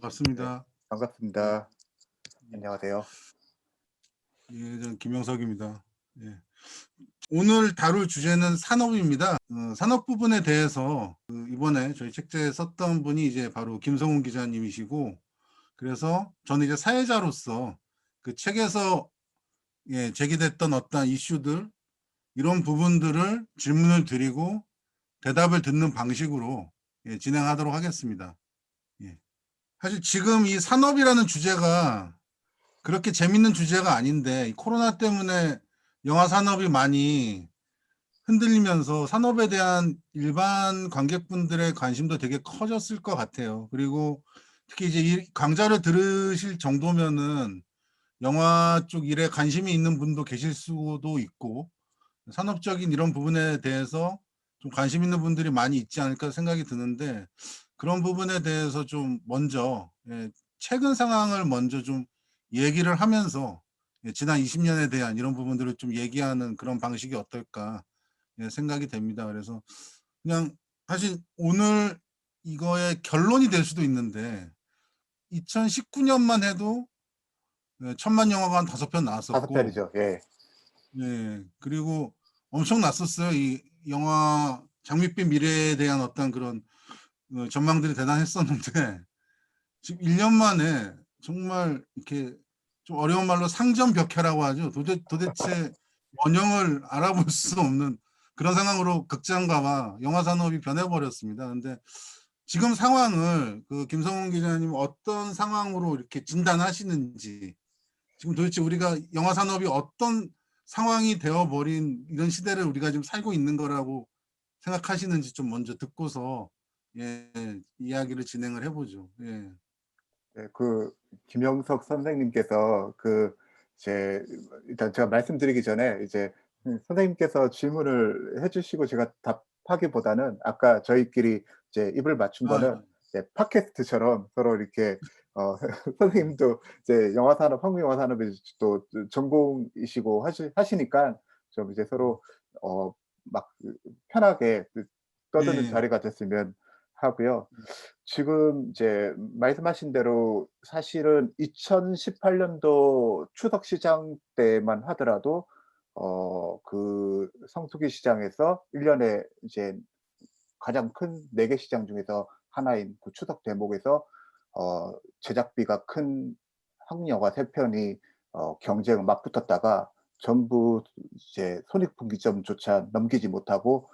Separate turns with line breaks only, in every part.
네,
맞습니다. 예,
반갑습니다.
예,
안녕하세요.
예, 저는 김영석입니다. 예. 오늘 다룰 주제는 산업입니다. 산업 부분에 대해서 이번에 저희 책자에 썼던 분이 이제 바로 김성훈 기자님이시고, 그래서 저는 이제 사회자로서 그 책에서 제기됐던 어떤 이슈들, 이런 부분들을 질문을 드리고 대답을 듣는 방식으로 진행하도록 하겠습니다. 예. 사실 지금 이 산업이라는 주제가 그렇게 재밌는 주제가 아닌데, 이 코로나 때문에 영화 산업이 많이 흔들리면서 산업에 대한 일반 관객분들의 관심도 되게 커졌을 것 같아요. 그리고 특히 이제 이 강좌를 들으실 정도면은 영화 쪽 일에 관심이 있는 분도 계실 수도 있고, 산업적인 이런 부분에 대해서 좀 관심 있는 분들이 많이 있지 않을까 생각이 드는데, 그런 부분에 대해서 좀 먼저 최근 상황을 먼저 좀 얘기를 하면서 지난 20년에 대한 이런 부분들을 좀 얘기하는 그런 방식이 어떨까 생각이 됩니다. 그래서 그냥 사실 오늘 이거의 결론이 될 수도 있는데, 2019년만 해도 천만 영화가 한 5편
다섯
나왔었고,
편이죠. 예.
그리고 엄청 났었어요. 이 영화 장밋빛 미래에 대한 어떤 그런 전망들이 대단했었는데, 지금 1년 만에 정말 이렇게 좀 어려운 말로 상전벽해라고 하죠. 도대체 원형을 알아볼 수 없는 그런 상황으로 극장가와 영화 산업이 변해버렸습니다. 근데 지금 상황을 그 김성훈 기자님 어떤 상황으로 이렇게 진단하시는지, 지금 도대체 우리가 영화 산업이 어떤 상황이 되어버린 이런 시대를 우리가 지금 살고 있는 거라고 생각하시는지 좀 먼저 듣고서 이야기를 진행을 해보죠.
네, 김영석 선생님께서 일단 제가 말씀드리기 전에 이제 선생님께서 질문을 해주시고 제가 답하기보다는 아까 저희끼리 이제 입을 맞춘 거는
아,
이제 팟캐스트처럼 서로 이렇게 선생님도 이제 영화산업, 한국영화산업에 또 전공이시고 하시니까 좀 이제 서로 막 편하게 떠드는
예,
자리가 됐으면 하고요. 지금 이제 말씀하신 대로 사실은 2018년도 추석 시장 때만 하더라도 그 성수기 시장에서 1 년에 이제 가장 큰 4개 시장 중에서 하나인 그 추석 대목에서 제작비가 큰 한국 영화 3 편이 경쟁을 맞붙었다가 전부 이제 손익분기점조차 넘기지 못하고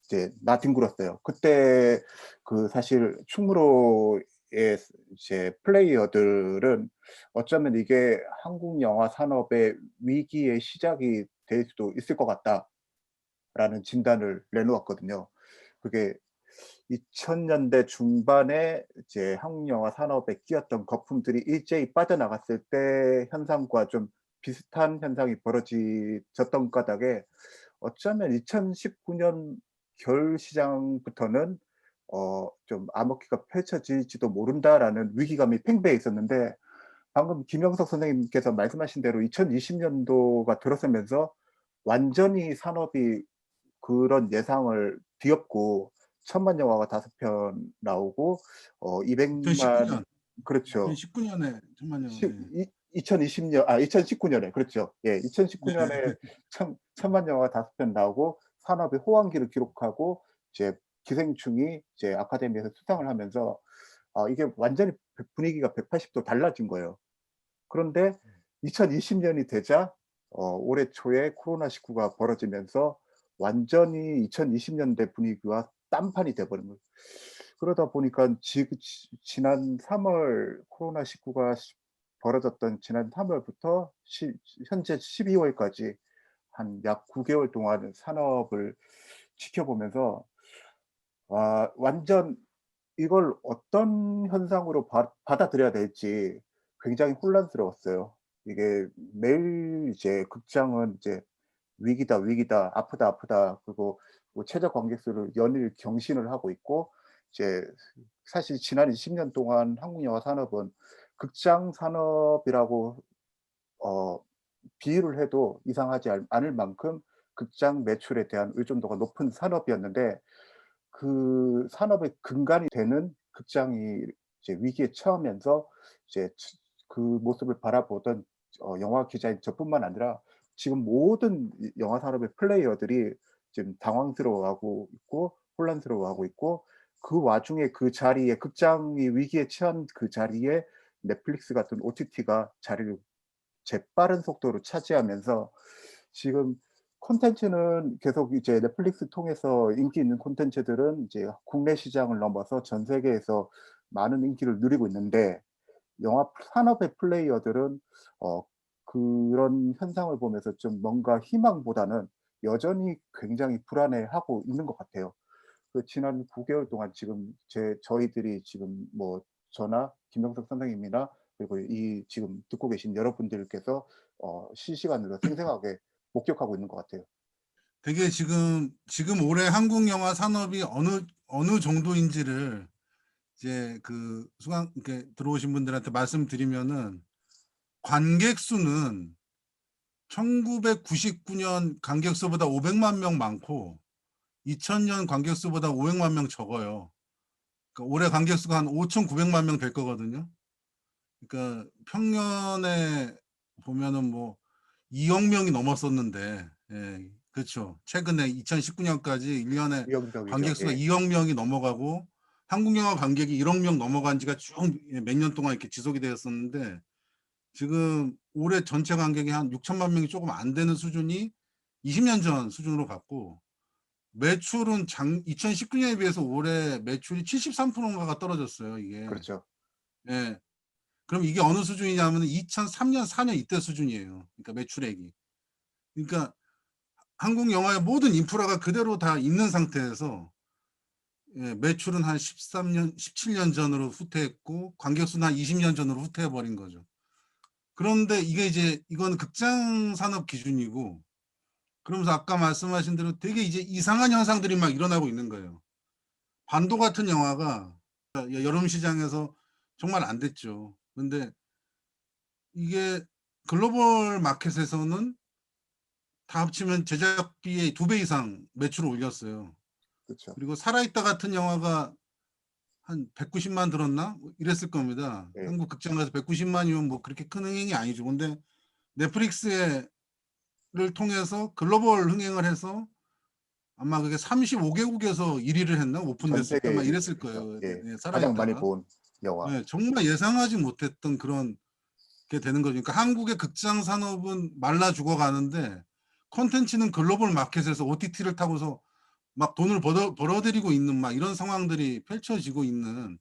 이제 나뒹굴었어요. 그때 사실 충무로의 이제 플레이어들은 어쩌면 이게 '한국 영화 산업의 위기의 시작이 될 수도 있을 것 같다.'라는 진단을 내놓았거든요. 그게 2000 년대 중반에 이제 한국 영화 산업에 끼었던 거품들이 일제히 빠져나갔을 때 현상과 좀 비슷한 현상이 벌어졌던 까닭에 어쩌면 2019년 겨울 시장부터는 좀 '암흑기가 펼쳐질지도 모른다.'라는 위기감이 팽배해 있었는데 방금 김영석 선생님께서 말씀하신 대로 2020 년도가 들어서면서 완전히 산업이 그런 예상을 뒤엎고 천만 영화가 5편 나오고 200만
2019년,
그렇죠.
2019년에 천만 영화.
시 이 2020년 2019 년에 그렇죠. 예. 2019 년에 천만 영화가 5편 나오고 산업이 호황기를 기록하고 이제 기생충이 이제 아카데미에서 수상을 하면서 이게 완전히 분위기가 180도 달라진 거예요. 그런데 2020 년이 되자 올해 초에 코로나19가 벌어지면서 완전히 2020 년대 분위기와 딴판이 돼 버린 거예요. 그러다 보니까 지난 3월 코로나19가 벌어졌던 지난 3 월부터 현재 12 월까지 한 약 9 개월 동안 산업을 지켜보면서 완전 이걸 어떤 현상으로 받아들여야 될지 굉장히 혼란스러웠어요. 이게 매일 이제 극장은 이제 "위기다, 위기다. 아프다, 아프다." 그리고 뭐 최저 관객 수를 연일 경신을 하고 있고 이제 사실 지난 20년 동안 한국 영화 산업은 극장 산업이라고 어 비유를 해도 이상하지 않을 만큼 극장 매출에 대한 의존도가 높은 산업이었는데 그 산업의 근간이 되는 극장이 이제 위기에 처하면서 이제 그 모습을 바라보던 영화 기자인 저뿐만 아니라 지금 모든 이 영화 산업의 플레이어들이 지금 당황스러워하고 있고 혼란스러워하고 있고, 그 와중에 그 자리에 극장이 위기에 처한 그 자리에 넷플릭스 같은 OTT가 자리를 재빠른 속도로 차지하면서 지금 콘텐츠는 계속 이제 넷플릭스 통해서 인기 있는 콘텐츠들은 이제 국내 시장을 넘어서 전 세계에서 많은 인기를 누리고 있는데, 영화 산업의 플레이어들은 어 그런 현상을 보면서 좀 뭔가 희망보다는 여전히 굉장히 불안해하고 있는 것 같아요. 그 지난 9 개월 동안 지금 저희들이 지금 뭐 저나 김명석 선생님이나 그리고 이 지금 듣고 계신 여러분들께서 실시간으로 생생하게 목격하고 있는 것 같아요.
되게 지금 올해 한국 영화 산업이 어느 정도인지를 이제 그 수강 이렇게 들어오신 분들한테 말씀드리면은, 관객 수는 1999년 관객 수보다 500만 명 많고 2000년 관객 수보다 500만 명 적어요. 그러니까 올해 관객 수가 한 5,900만 명 될 거거든요. 그러니까 평년에 보면은 뭐 2억 명이 넘었었는데, 예, 그렇죠. 최근에 2019년까지 1년에
위험적이죠.
관객 수가
예.
2억 명이 넘어가고 한국 영화 관객이 1억 명 넘어간 지가 쭉 몇 년 동안 이렇게 지속이 되었었는데, 지금 올해 전체 관객이 한 6천만 명이 조금 안 되는 수준이 20년 전 수준으로 갔고, 매출은 2019년에 비해서 올해 매출이 73%인가가 떨어졌어요, 이게.
그렇죠.
예. 그럼 이게 어느 수준이냐면은 2003년, 4년 이때 수준이에요. 그러니까 매출액이. 그러니까 한국 영화의 모든 인프라가 그대로 다 있는 상태에서, 예, 매출은 한 13년, 17년 전으로 후퇴했고 관객 수는 한 20년 전으로 후퇴해 버린 거죠. 그런데 이게 이제 이건 극장 산업 기준이고, 그러면서 아까 말씀하신 대로 되게 이제 이상한 현상들이 막 일어나고 있는 거예요. 반도 같은 영화가 여름 시장에서 정말 안 됐죠. 근데 이게 글로벌 마켓에서는 다 합치면 제작비의 2배 이상 매출을 올렸어요.
그렇죠.
그리고 살아있다 같은 영화가 한 190만 들었나? 뭐 이랬을 겁니다.
예.
한국 극장 가서 190만이면 뭐 그렇게 큰 흥행이 아니죠. 근데 넷플릭스를 통해서 글로벌 흥행을 해서 아마 그게 35개국에서 1위를 했나?
전
오픈됐을 때
세계
막
1
이랬을
그렇죠.
거예요.
예.
예,
가장 많이
살아있다가.
본 영화.
예, 정말 예상하지 못했던 그런 게 되는 거죠. 그러니까 한국의 극장 산업은 말라 죽어가는데 콘텐츠는 글로벌 마켓에서 OTT를 타고서 막 돈을 벌어들이고 있는 막 이런 상황들이 펼쳐지고 있는,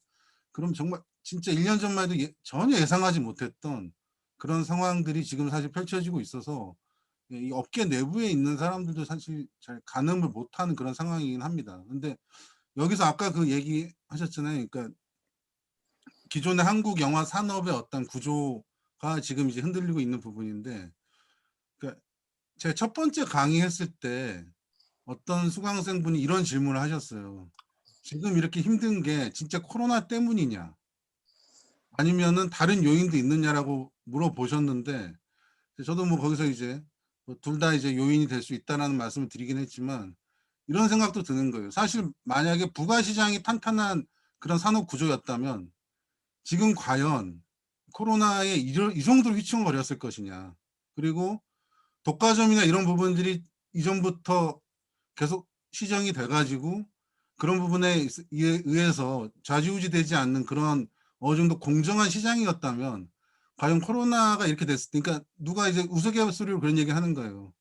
그럼 정말 진짜 1년 전만 해도 전혀 예상하지 못했던 그런 상황들이 지금 사실 펼쳐지고 있어서, 예, 이 업계 내부에 있는 사람들도 사실 잘 가늠을 못하는 그런 상황이긴 합니다. 근데 여기서 아까 그 얘기 하셨잖아요. 그러니까 기존의 한국 영화 산업의 어떤 구조가 지금 이제 흔들리고 있는 부분인데, 그러니까 제가 첫 번째 강의했을 때 어떤 수강생분이 이런 질문을 하셨어요. 지금 이렇게 힘든 게 진짜 코로나 때문이냐? 아니면은 다른 요인도 있느냐라고 물어보셨는데, 저도 뭐 거기서 이제 뭐 둘 다 이제 요인이 될 수 있다라는 말씀을 드리긴 했지만, 이런 생각도 드는 거예요. 사실 만약에 부가 시장이 탄탄한 그런 산업 구조였다면 지금 과연 코로나에 이 정도로 휘청거렸을 것이냐. 그리고 독과점이나 이런 부분들이 이전부터 계속 시정이 돼 가지고 그런 부분에 의해서 좌지우지되지 않는 그런 어느 정도 공정한 시장이었다면 과연 코로나가 이렇게 됐을 때, 그러니까 누가 이제 우스갯소리로 그런 얘기 하는 거예요.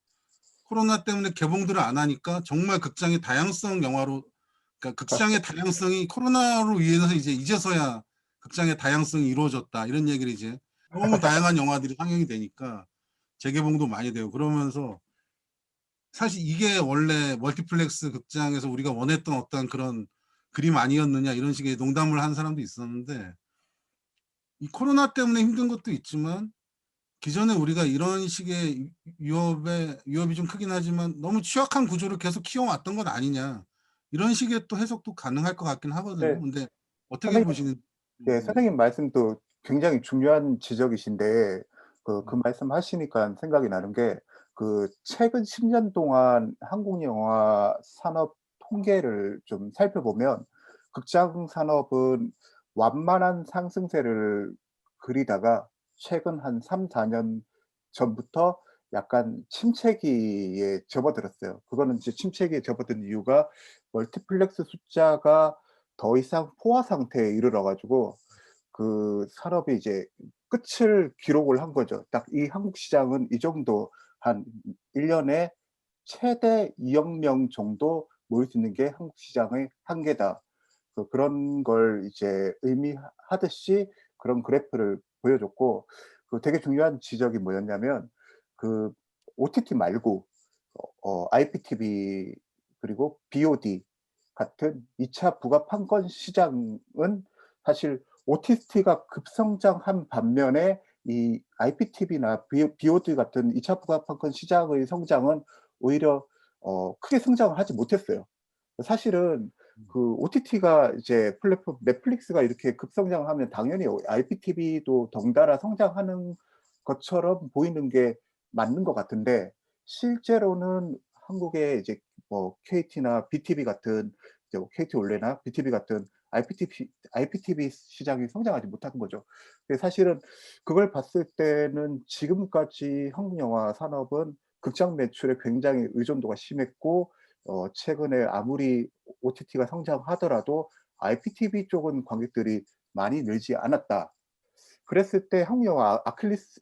코로나 때문에 개봉들을 안 하니까 정말 극장의 다양성 영화로, 그러니까 극장의 다양성이 코로나로 인해서 이제 이제서야 극장의 다양성이 이루어졌다, 이런 얘기를 이제 너무 다양한 영화들이 상영이 되니까 재개봉도 많이 되고 그러면서, 사실 이게 원래 멀티플렉스 극장에서 우리가 원했던 어떤 그런 그림 아니었느냐 이런 식의 농담을 한 사람도 있었는데, 이 코로나 때문에 힘든 것도 있지만 기존에 우리가 이런 식의 위협이 좀 크긴 하지만 너무 취약한 구조를 계속 키워왔던 건 아니냐, 이런 식의 또 해석도 가능할 것 같긴 하거든요.
네.
근데 어떻게
선생님
보시는?
예,
네.
선생님 말씀도 굉장히 중요한 지적이신데 그 말씀하시니까 생각이 나는 게 그 최근 10년 동안 한국 영화 산업 통계를 좀 살펴보면 극장 산업은 완만한 상승세를 그리다가 최근 한 3-4년 전부터 약간 침체기에 접어들었어요. 그거는 이제 침체기에 접어든 이유가 멀티플렉스 숫자가 더 이상 포화 상태에 이르러 가지고 그 산업이 이제 끝을 기록을 한 거죠. 딱 이 한국 시장은 이 정도 한 1 년에 최대 2억 명 정도 모일 수 있는 게 한국 시장의 한계다. 그런 걸 이제 의미하듯이 그런 그래프를 보여줬고, 되게 중요한 지적이 뭐였냐면 그 OTT 말고 IPTV 그리고 VOD 같은 2차 부가 판권 시장은 사실 OTT가 급성장한 반면에 이 IPTV나 VOD 같은 2차 부가 판권 시장의 성장은 오히려 크게 성장을 하지 못했어요. 사실은 OTT가 이제 플랫폼 넷플릭스가 이렇게 급성장하면 당연히 IPTV도 덩달아 성장하는 것처럼 보이는 게 맞는 것 같은데, 실제로는 한국의 이제 KT나 BTV 같은 이제 KT 올레나 BTV 같은 IPTV 시장이 성장하지 못한 거죠. 사실은 그걸 봤을 때는 지금까지 한국 영화 산업은 극장 매출에 굉장히 의존도가 심했고, 최근에 아무리 OTT가 성장하더라도 IPTV 쪽은 관객들이 많이 늘지 않았다. 그랬을 때 한국 영화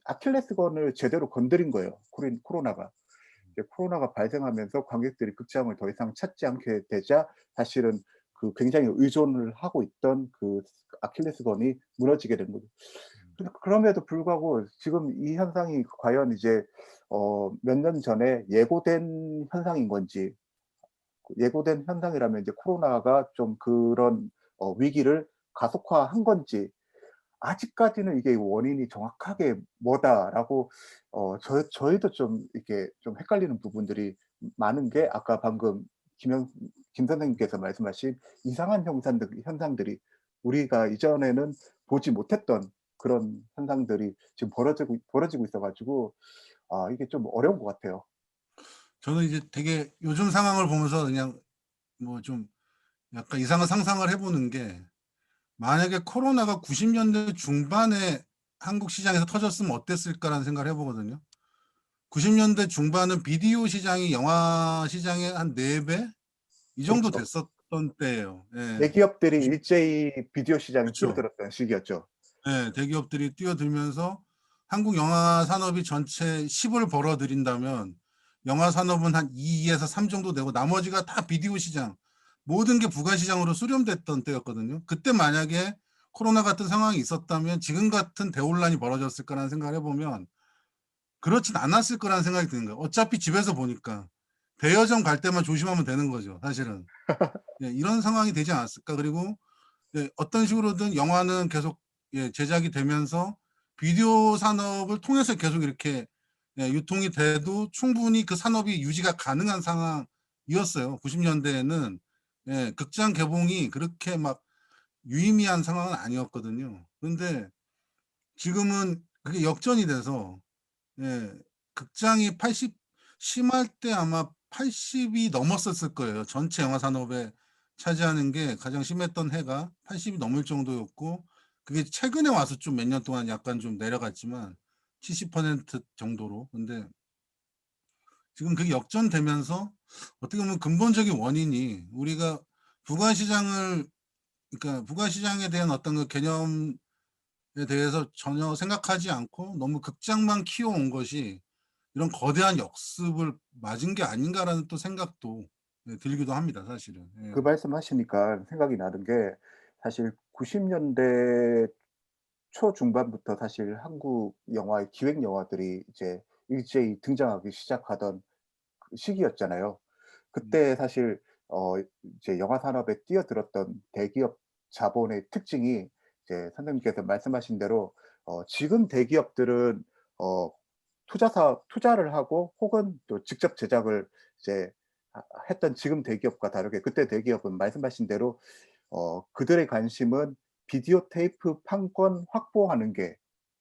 아킬레스건을 제대로 건드린 거예요, 코로나가. 이제 코로나가 발생하면서 관객들이 극장을 더 이상 찾지 않게 되자 사실은 굉장히 의존을 하고 있던 아킬레스건이 무너지게 된 거죠. 근데 그럼에도 불구하고 지금 이 현상이 과연 이제 몇 년 전에 예고된 현상인 건지, 예고된 현상이라면 이제 코로나가 좀 그런 위기를 가속화한 건지, 아직까지는 이게 원인이 정확하게 뭐다라고 저희도 좀 이렇게 좀 헷갈리는 부분들이 많은 게, 아까 방금 김 선생님께서 말씀하신 이상한 현상들이 우리가 이전에는 보지 못했던 그런 현상들이 지금 벌어지고 있어 가지고 이게 좀 어려운 것 같아요.
저는 이제 되게 요즘 상황을 보면서 그냥 뭐 좀 약간 이상한 상상을 해 보는 게, 만약에 코로나가 90 년대 중반에 한국 시장에서 터졌으면 어땠을까라는 생각을 해 보거든요. 90 년대 중반은 비디오 시장이 영화 시장의 한 4배 이 정도
그렇죠.
됐었던 때예요. 예.
대기업들이
90.
일제히 비디오 시장에
그쵸.
뛰어들었던 시기였죠.
예. 대기업들이 뛰어들면서 한국 영화 산업이 전체 10을 벌어들인다면 영화 산업은 한 2 에서 3 정도 되고 나머지가 다 비디오 시장, 모든 게 부가 시장으로 수렴됐던 때였거든요. 그때 만약에 코로나 같은 상황이 있었다면 지금 같은 대혼란이 벌어졌을까라는 생각을 해 보면 그렇진 않았을 거라는 생각이 드는 거예요. 어차피 집에서 보니까. 대여점 갈 때만 조심하면 되는 거죠, 사실은. 예, 이런 상황이 되지 않았을까. 그리고 예, 어떤 식으로든 영화는 계속 예, 제작이 되면서 비디오 산업을 통해서 계속 이렇게 예, 유통이 돼도 충분히 그 산업이 유지가 가능한 상황이었어요. 90 년대에는 예, 극장 개봉이 그렇게 막 유의미한 상황은 아니었거든요. 그런데 지금은 그게 역전이 돼서 예, 극장이 80, 심할 때 아마 80이 넘었었을 거예요. 전체 영화 산업에 차지하는 게 가장 심했던 해가 80이 넘을 정도였고, 그게 최근에 와서 좀 몇 년 동안 약간 좀 내려갔지만 70% 정도로. 근데 지금 그게 역전되면서 어떻게 보면 근본적인 원인이 우리가 부가 시장을, 그러니까 부가 시장에 대한 어떤 그 개념에 대해서 전혀 생각하지 않고 너무 극장만 키워온 것이 이런 거대한 역습을 맞은 게 아닌가라는 또 생각도 예, 들기도 합니다, 사실은.
그
예.
말씀하시니까 생각이 나는 게, 사실 90 년대 초중반부터 사실 한국 영화의 기획 영화들이 이제 일제히 등장하기 시작하던 시기였잖아요.
음.
그때 사실 이제 영화 산업에 뛰어들었던 대기업 자본의 특징이, 이제 선생님께서 말씀하신 대로 지금 대기업들은 어 투자를 하고 혹은 또 직접 제작을 이제 했던 지금 대기업과 다르게, 그때 대기업은 말씀하신 대로 그들의 관심은 비디오 테이프 판권 확보하는 게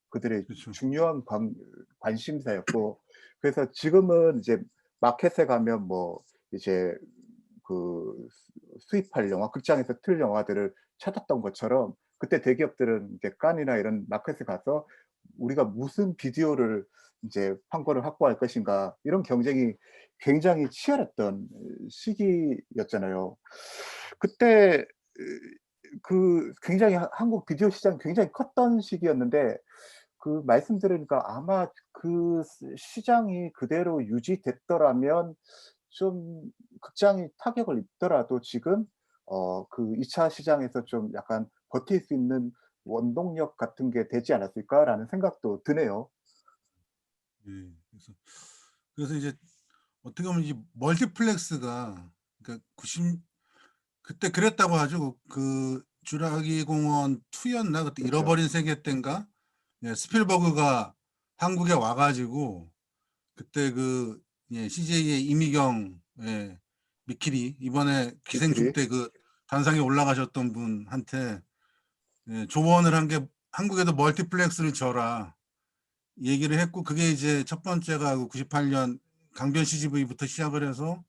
그들의
그렇죠.
중요한 관심사였고, 그래서 지금은 이제 마켓에 가면 뭐 이제 그 수입할 영화, 극장에서 틀 영화들을 찾았던 것처럼 그때 대기업들은 이제 칸이나 이런 마켓에 가서 우리가 무슨 비디오를 인제 판권을 확보할 것인가 이런 경쟁이 굉장히 치열했던 시기였잖아요. 그때 굉장히 한국 비디오 시장이 굉장히 컸던 시기였는데 그 말씀 들으니까 아마 그 시장이 그대로 유지됐더라면 좀 극장이 타격을 입더라도 지금 그 2차 시장에서 좀 약간 버틸 수 있는 원동력 같은 게 되지 않았을까라는 생각도 드네요.
예. 그래서 이제 어떻게 보면 이 멀티플렉스가 그러니까 90 그때 그랬다고 하죠. 그 주라기 공원 2 였나 그때
그렇죠.
잃어버린 세계 땐가 예 스필버그가 한국에 와 가지고 그때 그 예 CJ의 이미경 예 미키리 이번에 기생충
미끼리.
때 그 단상에 올라가셨던 분한테 예 조언을 한 게 "한국에도 멀티플렉스를 져라." 얘기를 했고 그게 이제 첫 번째가 그 98년 강변 CGV부터 시작을 해서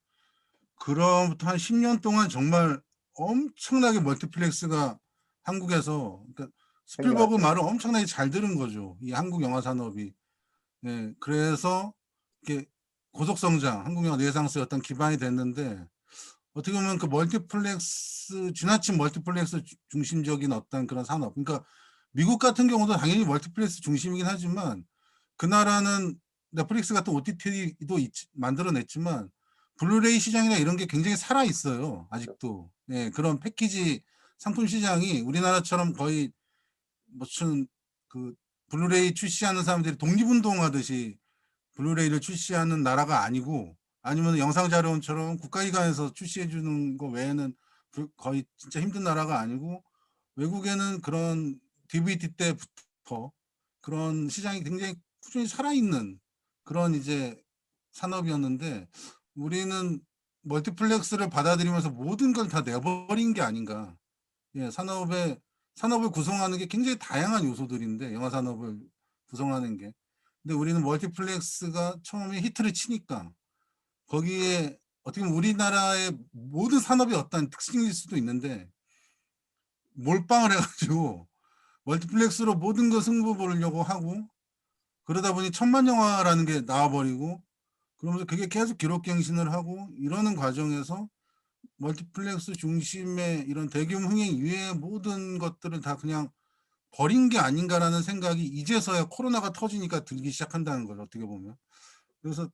그로부터 한 10년 동안 정말 엄청나게 멀티플렉스가 한국에서 그러니까 스필버그
생겨났죠.
말을 엄청나게 잘 들은 거죠, 이 한국 영화 산업이. 예. 그래서 이게 고속 성장, 한국 영화 르네상스의 어떤 기반이 됐는데 어떻게 보면 그 멀티플렉스 지나친 멀티플렉스 중심적인 어떤 그런 산업 그러니까 미국 같은 경우도 당연히 멀티플렉스 중심이긴 하지만 그 나라는 넷플릭스 같은 OTT도 만들어 냈지만 블루레이 시장이나 이런 게 굉장히 살아 있어요
그렇죠.
아직도. 예. 그런 패키지 상품 시장이 우리나라처럼 거의 무슨 그 블루레이 출시하는 사람들이 독립운동하듯이 블루레이를 출시하는 나라가 아니고 아니면 영상자료원처럼 국가기관에서 출시해 주는 거 외에는 거의 진짜 힘든 나라가 아니고 외국에는 그런 DVD 때부터 그런 시장이 굉장히 꾸준히 살아있는 그런 이제 산업이었는데 우리는 멀티플렉스를 받아들이면서 모든 걸 다 내버린 게 아닌가. 예, 산업을 구성하는 게 굉장히 다양한 요소들인데 영화 산업을 구성하는 게. 근데 우리는 멀티플렉스가 처음에 히트를 치니까 거기에 어떻게 보면 우리나라의 모든 산업의 어떤 특징일 수도 있는데 몰빵을 해 가지고 멀티플렉스로 모든 거 승부 보려고 하고 그러다 보니 천만 영화라는 게 나와 버리고 그러면서 그게 계속 기록갱신을 하고 이러는 과정에서 멀티플렉스 중심의 이런 대규모 흥행 이외의 모든 것들을 다 그냥 버린 게 아닌가라는 생각이 이제서야 코로나가 터지니까 들기 시작한다는 거죠, 어떻게 보면. 그래서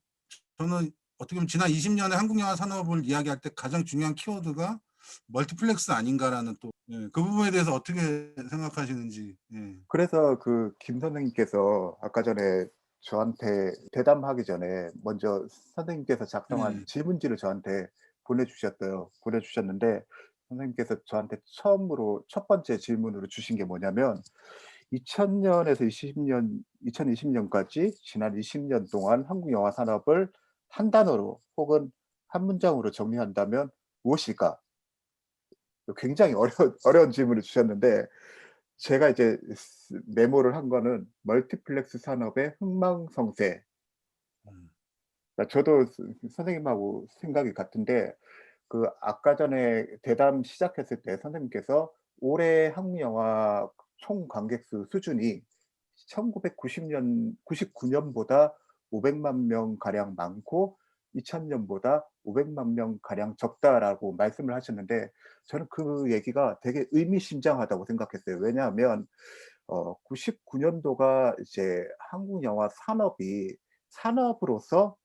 저는 어떻게 보면 지난 20 년의 한국 영화 산업을 이야기할 때 가장 중요한 키워드가 멀티플렉스 아닌가라는 또 예 그 부분에 대해서 어떻게 생각하시는지. 예.
그래서 그 김 선생님께서 아까 전에 저한테 대담하기 전에 먼저 선생님께서 작성한
예.
질문지를 저한테 보내주셨는데 선생님께서 저한테 처음으로 첫 번째 질문으로 주신 게 뭐냐면 2000 년에서 2020 년까지 지난 20년 동안 한국 영화 산업을 한 단어로 혹은 한 문장으로 정리한다면 무엇일까? 굉장히 어려운 질문을 주셨는데 제가 이제 메모를 한 거는 멀티플렉스 산업의 흥망성쇠.
음.
그러니까 저도 선생님하고 생각이 같은데 그 아까 전에 대담 시작했을 때 선생님께서 올해 한국 영화 총 관객 수 수준이 1990년 99 년보다 500만 명 가량 많고 2000 년보다 500만 명 가량 적다라고 말씀을 하셨는데 저는 그 얘기가 되게 의미심장하다고 생각했어요. 왜냐하면 99 년도가 이제 한국 영화 산업이 산업으로서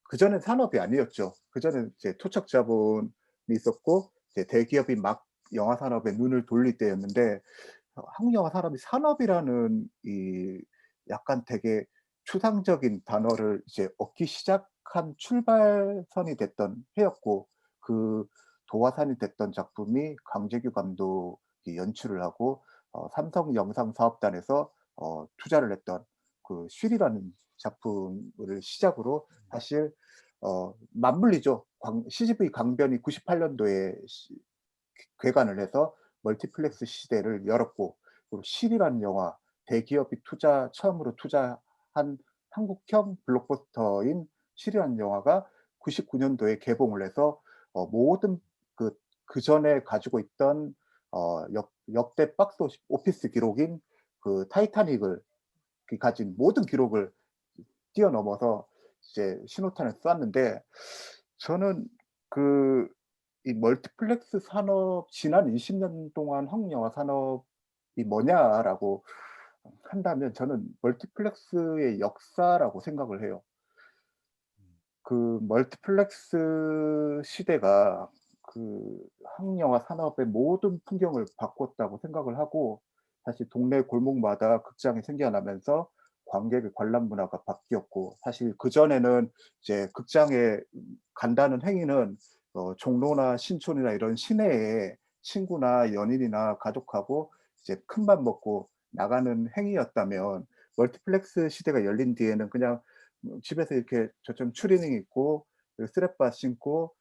그전엔 산업이 아니었죠. 그전엔 이제 토착 자본이 있었고 이제 대기업이 막 영화 산업에 눈을 돌릴 때였는데 한국 영화 산업이 산업이라는 이 약간 되게 추상적인 단어를 이제 얻기 시작한 출발선이 됐던 해였고 그 도화선이 됐던 작품이 강재규 감독이 연출을 하고 삼성 영상사업단에서 투자를 했던 그 쉔이라는 작품을 시작으로 사실 맞물리죠. 광 CGV 강변이 98 년도에 개관을 해서 멀티플렉스 시대를 열었고 그리고 씰이라는 영화 대기업이 처음으로 투자한 한국형 블록버스터인 씰이라는 영화가 99 년도에 개봉을 해서 모든 그 전에 가지고 있던 역대 박스 오피스 기록인 그 타이타닉을 가진 모든 기록을 뛰어넘어서 이제 신호탄을 쐈는데, 저는 그 이 멀티플렉스 산업, 지난 20년 동안 한국 영화 산업이 뭐냐라고 한다면 저는 멀티플렉스의 역사라고 생각을 해요. 그 멀티플렉스 시대가 그 한국 영화 산업의 모든 풍경을 바꿨다고 생각을 하고, 사실 동네 골목마다 극장이 생겨나면서 관객의 관람 문화가 바뀌었고, 사실 그전에는 이제 극장에 간다는 행위는 종로나 신촌이나 이런 시내에 친구나 연인이나 가족하고 이제 큰맘 먹고 나가는 행위였다면, 멀티플렉스 시대가 열린 뒤에는 그냥 집에서 이렇게 저처럼 추리닝 입고 그 스랩바 신고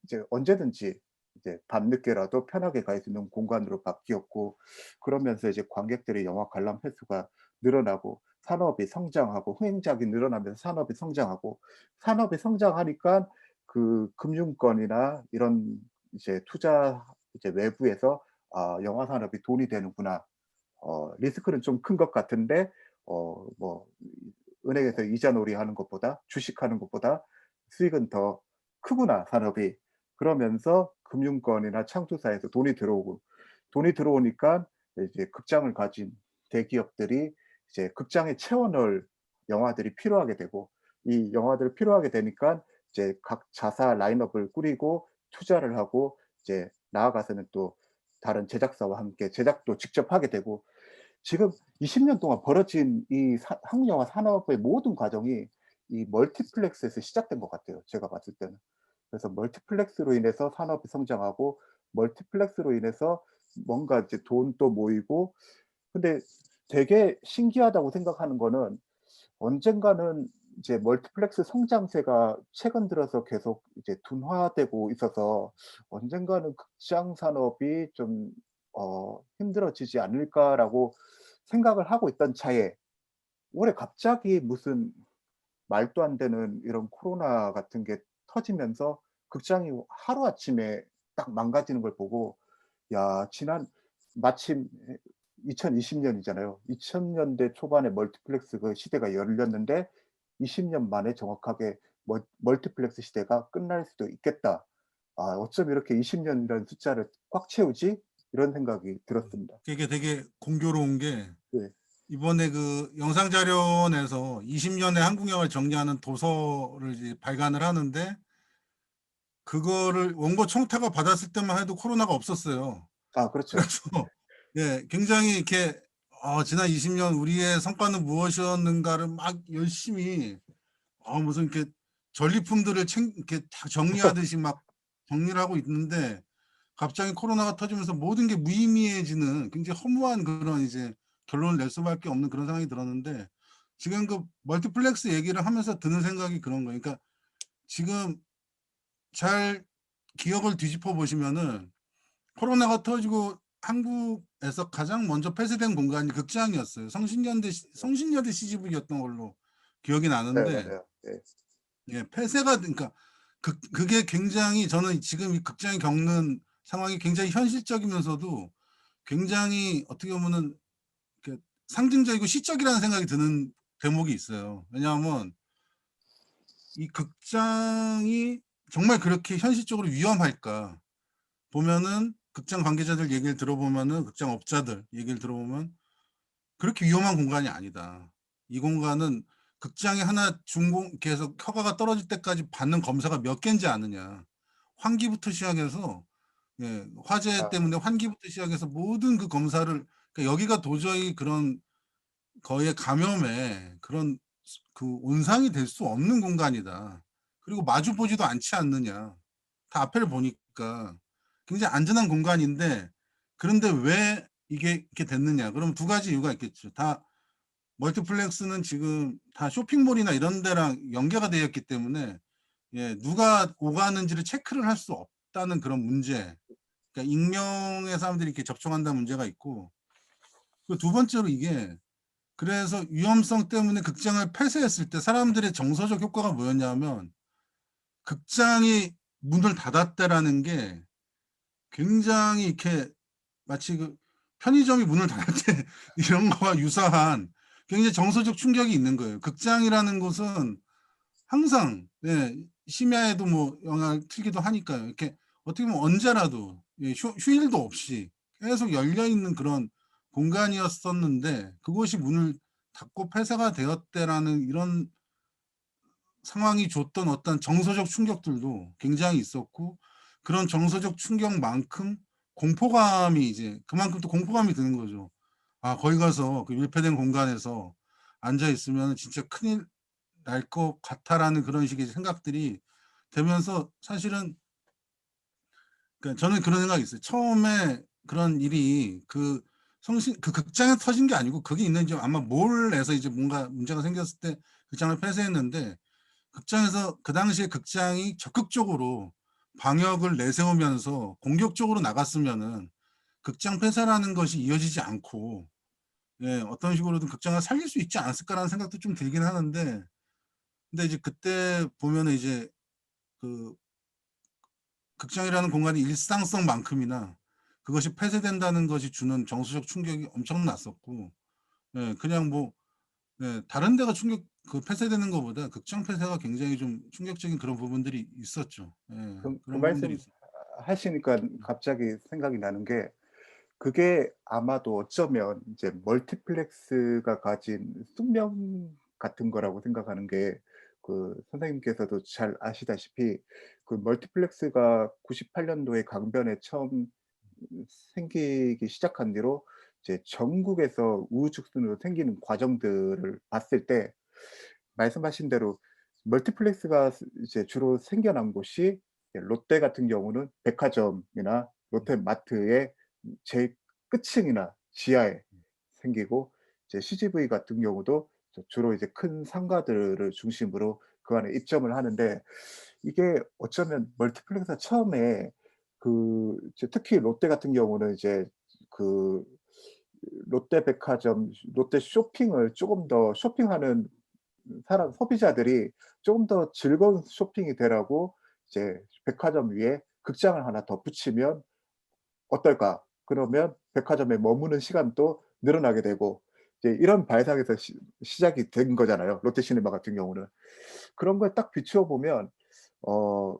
이제 언제든지 이제 밤늦게라도 편하게 갈 수 있는 공간으로 바뀌었고, 그러면서 이제 관객들의 영화 관람 횟수가 늘어나고 산업이 성장하고 흥행작이 늘어나면서 산업이 성장하고, 산업이 성장하니까 그 금융권이나 이런 이제 투자 이제 외부에서 '아 영화 산업이 돈이 되는구나. 리스크는 좀 큰 것 같은데 뭐 은행에서 이자놀이 하는 것보다 주식하는 것보다 수익은 더 크구나 산업이.' 그러면서 금융권이나 창조사에서 돈이 들어오니까 이제 극장을 가진 대기업들이 이제 극장에 채워 넣을 영화들이 필요하게 되고, 이 영화들이 필요하게 되니까 이제 각 자사 라인업을 꾸리고 투자를 하고, 이제 나아가서는 또 다른 제작사와 함께 제작도 직접 하게 되고, 지금 20년 동안 벌어진 이 한국 영화 산업의 모든 과정이 이 멀티플렉스에서 시작된 것 같아요, 제가 봤을 때는. 그래서 멀티플렉스로 인해서 산업이 성장하고, 멀티플렉스로 인해서 뭔가 이제 돈도 모이고. 근데 되게 신기하다고 생각하는 거는, 언젠가는 이제 멀티플렉스 성장세가 최근 들어서 계속 이제 둔화되고 있어서 '언젠가는 극장 산업이 좀 힘들어지지 않을까.'라고 생각을 하고 있던 차에, 올해 갑자기 무슨 말도 안 되는 이런 코로나 같은 게 터지면서 극장이 하루아침에 딱 망가지는 걸 보고, 야 마침 2020 년이잖아요. 2000 년대 초반에 멀티플렉스 그 시대가 열렸는데 20년 만에 정확하게 '멀티플렉스 시대가 끝날 수도 있겠다. 아 어쩜 이렇게 20 년이라는 숫자를 꽉 채우지?' 이런 생각이 들었습니다.
이게 되게 공교로운 게
네.
이번에 그 영상자료원에서 20년의 한국 영화를 정리하는 도서를 이제 발간을 하는데, 그거를 원고 청탁을 받았을 때만 해도 코로나가 없었어요.
아 그렇죠.
그래서 예, 굉장히 이렇게 지난 20년 우리의 성과는 무엇이었는가를 막 열심히 무슨 이렇게 전리품들을 이렇게 다 정리하듯이 막 정리를 하고 있는데, 갑자기 코로나가 터지면서 모든 게 무의미해지는 굉장히 허무한 그런 이제 결론을 낼 수밖에 없는 그런 상황이 들었는데, 지금 그 멀티플렉스 얘기를 하면서 드는 생각이 그런 거예요. 그러니까 지금 잘 기억을 뒤집어 보시면은 코로나가 터지고 한국에서 가장 먼저 폐쇄된 공간이 극장이었어요.
네.
성신여대 CGV였던 걸로 기억이
네
나는데,
맞아요. 예.
예, 폐쇄가 그러니까 그게 굉장히, 저는 지금 이 극장이 겪는 상황이 굉장히 현실적이면서도 굉장히 어떻게 보면은 그 상징적이고 시적이라는 생각이 드는 대목이 있어요. 왜냐하면 이 극장이 정말 그렇게 현실적으로 위험할까? 보면은 극장 관계자들 얘기를 들어보면은, 극장 업자들 얘기를 들어보면 그렇게 위험한 공간이 아니다. 이 공간은 극장이 하나 계속 허가가 떨어질 때까지 받는 검사가 몇 개인지 아느냐. 환기부터 시작해서, 예, 화재
아
때문에 환기부터 시작해서 모든 그 검사를, 그러니까 여기가 도저히 그런 거의 감염에 그런 그 온상이 될 수 없는 공간이다. 그리고 마주 보지도 않지 않느냐. 다 앞을 보니까 굉장히 안전한 공간인데, 그런데 왜 이게 이렇게 됐느냐. 그럼 두 가지 이유가 있겠죠. 다 멀티플렉스는 지금 다 쇼핑몰이나 이런 데랑 연계가 되어 있기 때문에, 예, 누가 오가는지를 체크를 할 수 없다는 그런 문제. 그러니까 익명의 사람들이 이렇게 접촉한다는 문제가 있고, 그 두 번째로 이게, 그래서 위험성 때문에 극장을 폐쇄했을 때 사람들의 정서적 효과가 뭐였냐면, 극장이 문을 닫았다라는 게 굉장히 이렇게 마치 그 편의점이 문을 닫을 때 이런 거와 유사한 굉장히 정서적 충격이 있는 거예요. 극장이라는 곳은 항상 예 심야에도 뭐 영화를 틀기도 하니까요. 이렇게 어떻게 보면 언제라도 예 휴일도 없이 계속 열려 있는 그런 공간이었었는데 그것이 문을 닫고 폐쇄가 되었다라는 이런 상황이 줬던 어떤 정서적 충격들도 굉장히 있었고 그런 정서적 충격만큼 공포감이 이제 그만큼 또 공포감이 드는 거죠. '아 거기 가서 그 밀폐된 공간에서 앉아 있으면 진짜 큰일 날 것 같아.'라는 그런 식의 생각들이 되면서 사실은 그러니까 저는 그런 생각이 있어요. 처음에 그런 일이 그 성신 그 극장에 터진 게 아니고 그게 있는지 아마 몰에서 이제 뭔가 문제가 생겼을 때 극장을 폐쇄했는데 극장에서 그 당시에 극장이 적극적으로 방역을 내세우면서 공격적으로 나갔으면은 극장 폐쇄라는 것이 이어지지 않고 예 어떤 식으로든 극장을 살릴 수 있지 않았을까라는 생각도 좀 들긴 하는데 근데 이제 그때 보면은 이제 그 극장이라는 공간의 일상성만큼이나 그것이 폐쇄된다는 것이 주는 정서적 충격이 엄청났었고 예 그냥 뭐 예 다른 데가 충격 그 폐쇄되는 것보다 극장 폐쇄가 굉장히 좀 충격적인 그런 부분들이 있었죠. 예.
그
그런 부분들이
말씀
있어요.
하시니까 갑자기 생각이 나는 게 그게 아마도 어쩌면 이제 멀티플렉스가 가진 숙명 같은 거라고 생각하는 게 선생님께서도 잘 아시다시피 그 멀티플렉스가 98 년도에 강변에 처음 생기기 시작한 뒤로 이제 전국에서 우후죽순으로 생기는 과정들을 봤을 때 말씀하신 대로 멀티플렉스가 이제 주로 생겨난 곳이 롯데 같은 경우는 백화점이나 롯데마트의 제일 끝층이나 지하에 생기고 이제 CGV 같은 경우도 주로 이제 큰 상가들을 중심으로 그 안에 입점을 하는데 이게 어쩌면 멀티플렉스가 처음에 이제 특히 롯데 같은 경우는 이제 그 롯데백화점 롯데 쇼핑을 쪼금 더 쇼핑하는 사람 소비자들이 쪼금 더 즐거운 쇼핑이 되라고 이제 '백화점 위에 극장을 하나 더 붙이면 어떨까?' 그러면 백화점에 머무는 시간도 늘어나게 되고 이제 이런 발상에서 시작이 된 거잖아요, 롯데시네마 같은 경우는. 그런 걸 딱 비추어 보면 어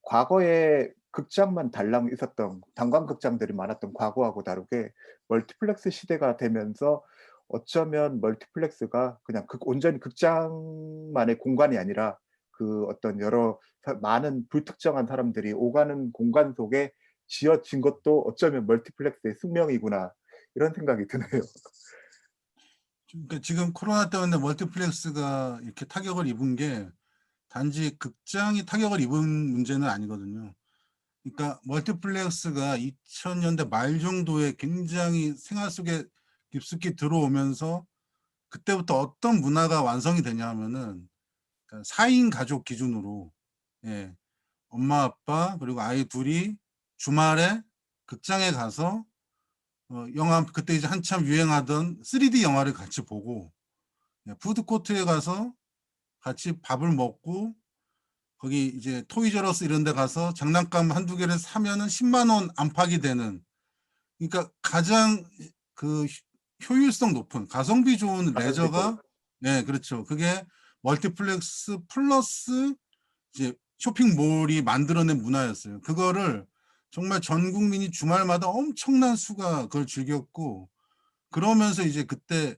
과거에 극장만 달랑 있었던 단관극장들이 많았던 과거하고 다르게 멀티플렉스 시대가 되면서 어쩌면 멀티플렉스가 그냥 온전히 극장만의 공간이 아니라 그 어떤 여러 많은 불특정한 사람들이 오가는 공간 속에 지어진 것도 어쩌면 '멀티플렉스의 숙명이구나.' 이런 생각이 드네요.
그러니까 지금 코로나 때문에 멀티플렉스가 이렇게 타격을 입은 게 단지 극장이 타격을 입은 문제는 아니거든요. 그러니까 멀티플렉스가 2000 년대 말 정도에 굉장히 생활 속에 깊숙이 들어오면서 그때부터 어떤 문화가 완성이 되냐 하면은 그러니까 4인 가족 기준으로 예 엄마 아빠 그리고 아이 둘이 주말에 극장에 가서 영화 그때 이제 한참 유행하던 3D 영화를 같이 보고 예 푸드코트에 가서 같이 밥을 먹고 거기 이제 토이저러스 이런 데 가서 장난감 한두 개를 사면은 10만 원 안팎이 되는 그러니까 가장 그 효율성 높은 가성비 좋은
가성비 좋은.
레저가 네 그렇죠. 그게 멀티플렉스 플러스 이제 쇼핑몰이 만들어낸 문화였어요. 그거를 정말 전 국민이 주말마다 엄청난 수가 그걸 즐겼고 그러면서 이제 그때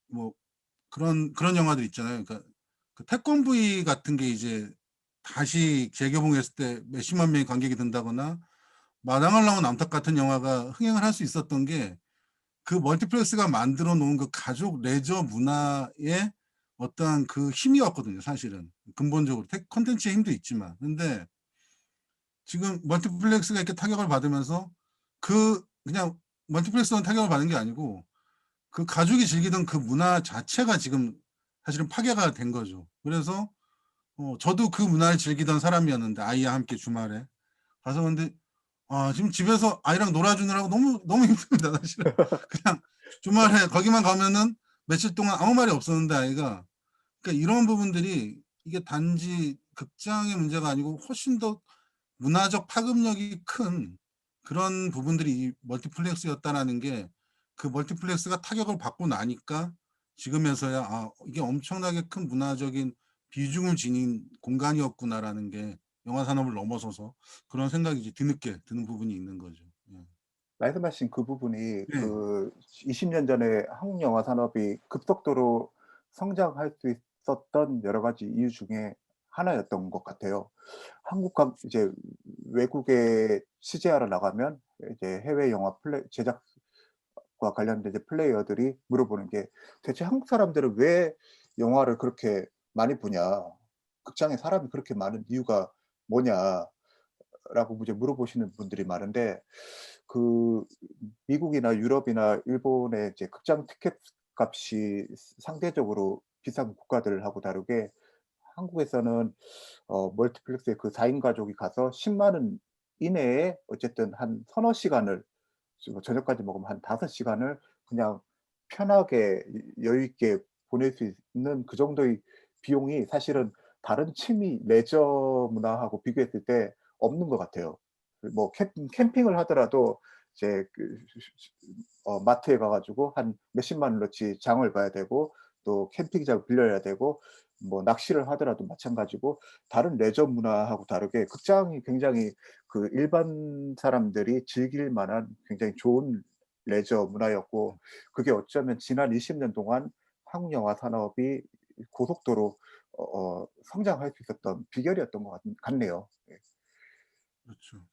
뭐 그런 영화들 있잖아요. 그러니까 그 태권브이 같은 게 이제 다시 재개봉했을 때 몇십만 명의 관객이 든다거나 마당을 나온 암탉 같은 영화가 흥행을 할 수 있었던 게 그 멀티플렉스가 만들어 놓은 그 가족 레저 문화의 어떠한 그 힘이었거든요 사실은. 근본적으로 콘텐츠의 힘도 있지만. 근데 지금 멀티플렉스가 이렇게 타격을 받으면서 그냥 멀티플렉스만 타격을 받은 게 아니고 그 가족이 즐기던 그 문화 자체가 지금 사실은 파괴가 된 거죠. 그래서 저도 그 문화를 즐기던 사람이었는데 아이와 함께 주말에 가서 근데 지금 집에서 아이랑 놀아 주느라고 너무 힘듭니다 사실은. 그냥 주말에 거기만 가면은 며칠 동안 아무 말이 없었는데 아이가 그러니까 이런 부분들이 이게 단지 극장의 문제가 아니고 훨씬 더 문화적 파급력이 큰 그런 부분들이 이 멀티플렉스였다라는 게, 그 멀티플렉스가 타격을 받고 나니까 지금에서야 '아 이게 엄청나게 큰 문화적인 비중을 지닌 공간이었구나.'라는 게 영화 산업을 넘어서서 그런 생각이 이제 뒤늦게 드는 부분이 있는 거죠. 예.
말씀하신 그 부분이
네.
20년 전에 한국 영화 산업이 급속도로 성장할 수 있었던 여러 가지 이유 중에 하나였던 것 같아요. 한국 각 이제 외국에 취재하러 나가면 이제 해외 영화 제작과 관련된 이제 플레이어들이 물어보는 게 "대체 한국 사람들은 왜 영화를 그렇게 많이 보냐? 극장에 사람이 그렇게 많은 이유가 뭐냐?" 라고 이제 물어보시는 분들이 많은데, 그 미국이나 유럽이나 일본의 이제 극장 티켓 값이 상대적으로 비싼 국가들하고 다르게 한국에서는 멀티플렉스에 그 4인 가족이 가서 10만 원 이내에 어쨌든 한 서너 시간을, 뭐 저녁까지 먹으면 한 5 시간을 그냥 편하게 여유 있게 보낼 수 있는 그 정도의 비용이 사실은 다른 취미 레저 문화하고 비교했을 때 없는 것 같아요. 그 뭐 캠핑을 하더라도 이제 마트에 가 가지고 한 몇십만 원어치 장을 봐야 되고, 또 캠핑장을 빌려야 되고, 뭐 낚시를 하더라도 마찬가지고, 다른 레저 문화하고 다르게 극장이 굉장히 그 일반 사람들이 즐길 만한 굉장히 좋은 레저 문화였고, 그게 어쩌면 지난 20년 동안 한국 영화 산업이 고속도로 성장할 수 있었던 비결이었던 것 같네요. 예.
그렇죠.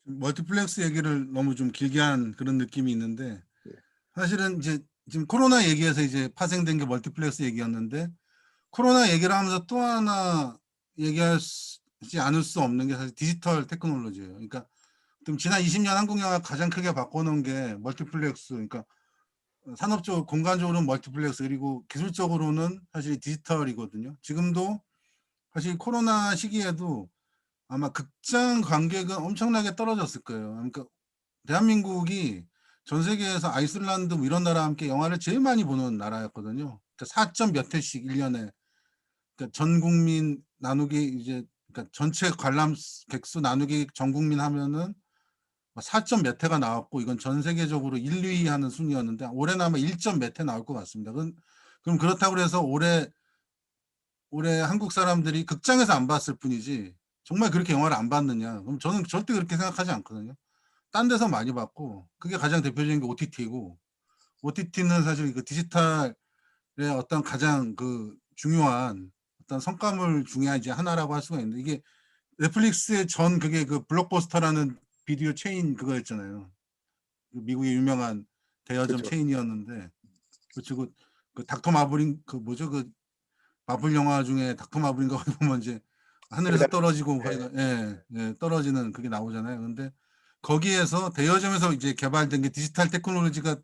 지금 멀티플렉스 얘기를 너무 좀 길게 한 그런 느낌이 있는데,
예.
사실은 이제 지금 코로나 얘기에서 이제 파생된 게 멀티플렉스 얘기였는데, 코로나 얘기를 하면서 또 하나 얘기하지 않을 수 없는 게 사실 디지털 테크놀로지예요. 그러니까 좀 지난 20년 한국 영화 가장 크게 바꿔 놓은 게 멀티플렉스, 그러니까 산업적 공간적으로는 멀티플렉스, 그리고 기술적으로는 사실 디지털이거든요. 지금도 사실 코로나 시기에도 아마 극장 관객은 엄청나게 떨어졌을 거예요. 그러니까 대한민국이 전 세계에서 아이슬란드 뭐 이런 나라와 함께 영화를 제일 많이 보는 나라였거든요. 그러니까 4점 몇 회씩 1 년에, 그러니까 전 국민 나누기 이제, 그러니까 전체 관람 객수 나누기 전 국민 하면은 4점 몇 회가 나왔고, 이건 전 세계적으로 1, 2위 하는 순위였는데 올해는 아마 1점 몇 회 나올 것 같습니다. 그럼 그렇다고 해서 올해 한국 사람들이 극장에서 안 봤을 뿐이지 정말 그렇게 영화를 안 봤느냐? 그럼 저는 절대 그렇게 생각하지 않거든요. 딴 데서 많이 봤고, 그게 가장 대표적인 게 OTT고, OTT는 사실 그 디지털의 어떤 가장 그 중요한 어떤 성과물 중에 이제 하나라고 할 수가 있는데, 이게 넷플릭스의 전 그게 그 블록버스터라는 비디오 체인 그거였잖아요. 그 미국의 유명한 대여점
그쵸.
체인이었는데, 그쵸. 그 닥터 마블인 그 뭐죠? 그 마블 영화 중에 닥터 마블인가 거기 보면 이제 하늘에서
배달.
떨어지고
예.
하여간, 예, 예, 떨어지는 그게 나오잖아요. 근데 거기에서 대여점에서 이제 개발된 게 디지털 테크놀로지가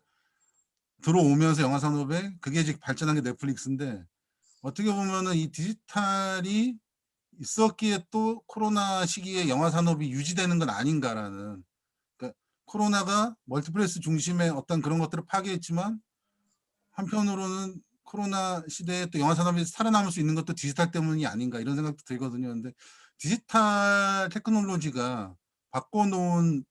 들어오면서 영화 산업에 그게 이제 발전한 게 넷플릭스인데, 어떻게 보면은 이 디지털이 있었기에 또 코로나 시기에 영화 산업이 유지되는 건 아닌가라는, 그러니까 코로나가 멀티플렉스 중심의 어떤 그런 것들을 파괴했지만 한편으로는 코로나 시대에 또 영화 산업이 살아남을 수 있는 것도 디지털 때문이 아닌가, 이런 생각도 들거든요. 근데 디지털 테크놀로지가 바꿔놓은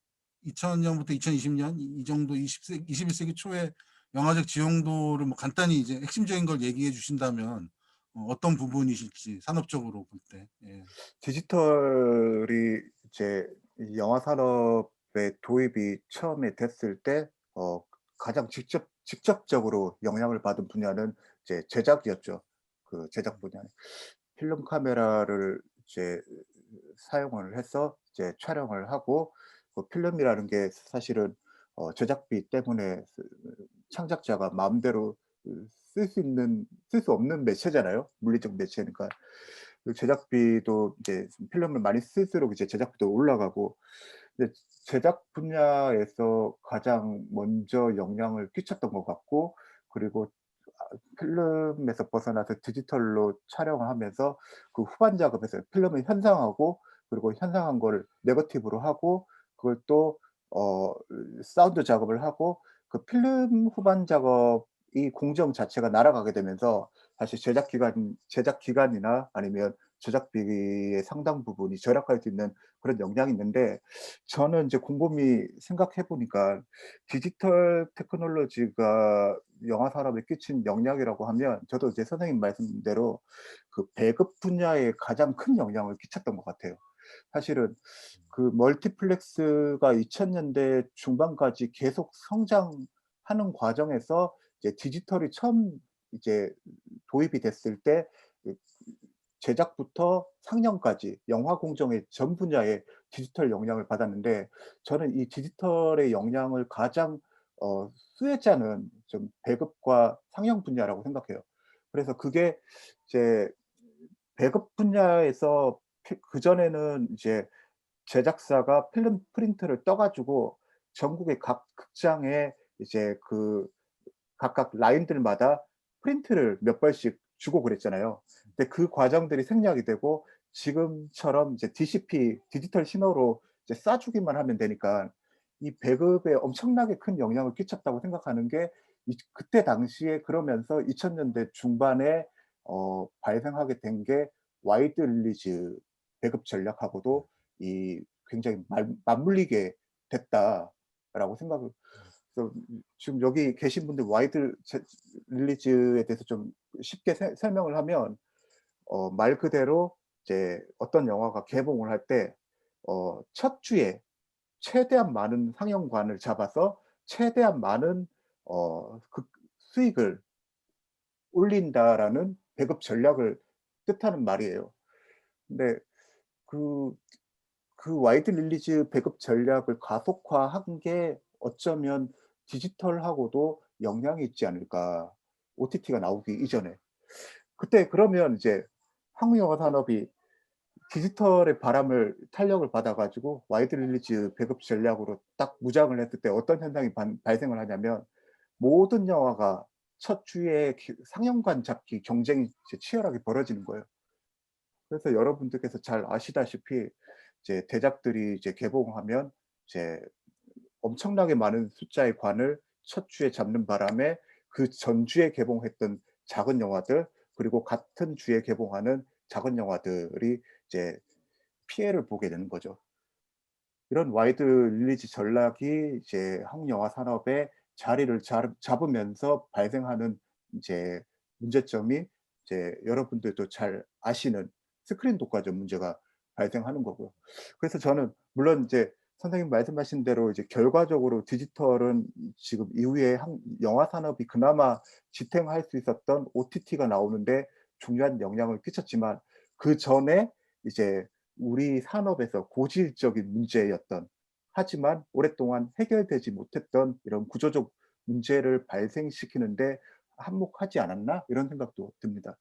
2000년부터 2020년 이 정도 21세기 초에 영화적 지형도를 뭐 간단히 이제 핵심적인 걸 얘기해 주신다면 어떤 부분이실지, 산업적으로 볼 때. 예.
디지털이 이제 이 영화 산업에 도입이 처음에 됐을 때 가장 직접적으로 영향을 받은 분야는 이제 제작이었죠. 그 제작 분야. 필름 카메라를 이제 사용을 해서 이제 촬영을 하고, 그 필름이라는 게 사실은 제작비 때문에 창작자가 마음대로 쓸 수 없는 매체잖아요. 물리적 매체니까. 그 제작비도 이제 필름을 많이 쓸수록 이제 제작비도 올라가고, 근데 제작 분야에서 가장 먼저 영향을 끼쳤던 것 같고, 그리고 필름에서 벗어나서 디지털로 촬영을 하면서 그 후반 작업에서 필름을 현상하고, 그리고 현상한 거를 네거티브로 하고, 그걸 또 어 사운드 작업을 하고, 그 필름 후반 작업이 공정 자체가 날아가게 되면서 사실 제작 기간이나 아니면 제작비의 상당 부분이 절약할 수 있는 그런 역량이 있는데, 저는 이제 곰곰이 생각해 보니까 디지털 테크놀로지가 영화 산업에 끼친 영향이라고 하면, 저도 이제 선생님 말씀대로 그 배급 분야에 가장 큰 영향을 끼쳤던 것 같아요. 사실은 그 멀티플렉스가 2000 년대 중반까지 계속 성장하는 과정에서 이제 디지털이 처음 이제 도입이 됐을 때 그 제작부터 상영까지 영화 공정의 전 분야에 디지털 영향을 받았는데, 저는 이 디지털의 영향을 가장 수혜자는 좀 배급과 상영 분야라고 생각해요. 그래서 그게 이제 배급 분야에서 그전에는 이제 제작사가 필름 프린트를 떠 가지고 전국의 각 극장에 이제 그 각각 라인들마다 프린트를 몇 벌씩 주고 그랬잖아요. 근데 그 과정들이 생략이 되고 지금처럼 이제 DCP 디지털 신호로 이제 쏴 주기만 하면 되니까 이 배급에 엄청나게 큰 영향을 끼쳤다고 생각하는 게, 그때 당시에 그러면서 2000 년대 중반에 발생하게 된 게 와이드 릴리즈 배급 전략하고도 이 굉장히 말 맞물리게 됐다라고 생각을. 그래서 지금 여기 계신 분들 와이드 릴리즈에 대해서 좀 쉽게 설명을 하면, 말 그대로 이제 어떤 영화가 개봉을 할 때 첫 주에 최대한 많은 상영관을 잡아서 최대한 많은 수익을 올린다라는 배급 전략을 뜻하는 말이에요. 근데 그 와이드 릴리즈 배급 전략을 가속화한 게 어쩌면 디지털하고도 영향이 있지 않을까. OTT가 나오기 이전에. 그때 그러면 이제 한국 영화 산업이 디지털의 바람을 탄력을 받아 가지고 와이드 릴리즈 배급 전략으로 딱 무장을 했을 때 어떤 현상이 발생을 하냐면, 모든 영화가 첫 주에 상영관 잡기 경쟁이 이제 치열하게 벌어지는 거예요. 그래서 여러분들께서 잘 아시다시피 이제 대작들이 이제 개봉하면 이제 엄청나게 많은 숫자의 관을 첫 주에 잡는 바람에 그 전주에 개봉했던 작은 영화들, 그리고 같은 주에 개봉하는 작은 영화들이 이제 피해를 보게 되는 거죠. 이런 와이드 릴리즈 전략이 이제 한국 영화 산업의 자리를 잡으면서 발생하는 이제 문제점이, 이제 여러분들도 잘 아시는 스크린 독과점 문제가 발생하는 거고요. 그래서 저는 물론 이제 선생님 말씀하신 대로 이제 결과적으로 디지털은 지금 이후에 영화 산업이 그나마 지탱할 수 있었던 OTT가 나오는데 중요한 영향을 끼쳤지만, 그전에 이제 우리 산업에서 고질적인 문제였던, 하지만 오랫동안 해결되지 못했던 이런 구조적 문제를 발생시키는 데 한몫하지 않았나, 이런 생각도 듭니다.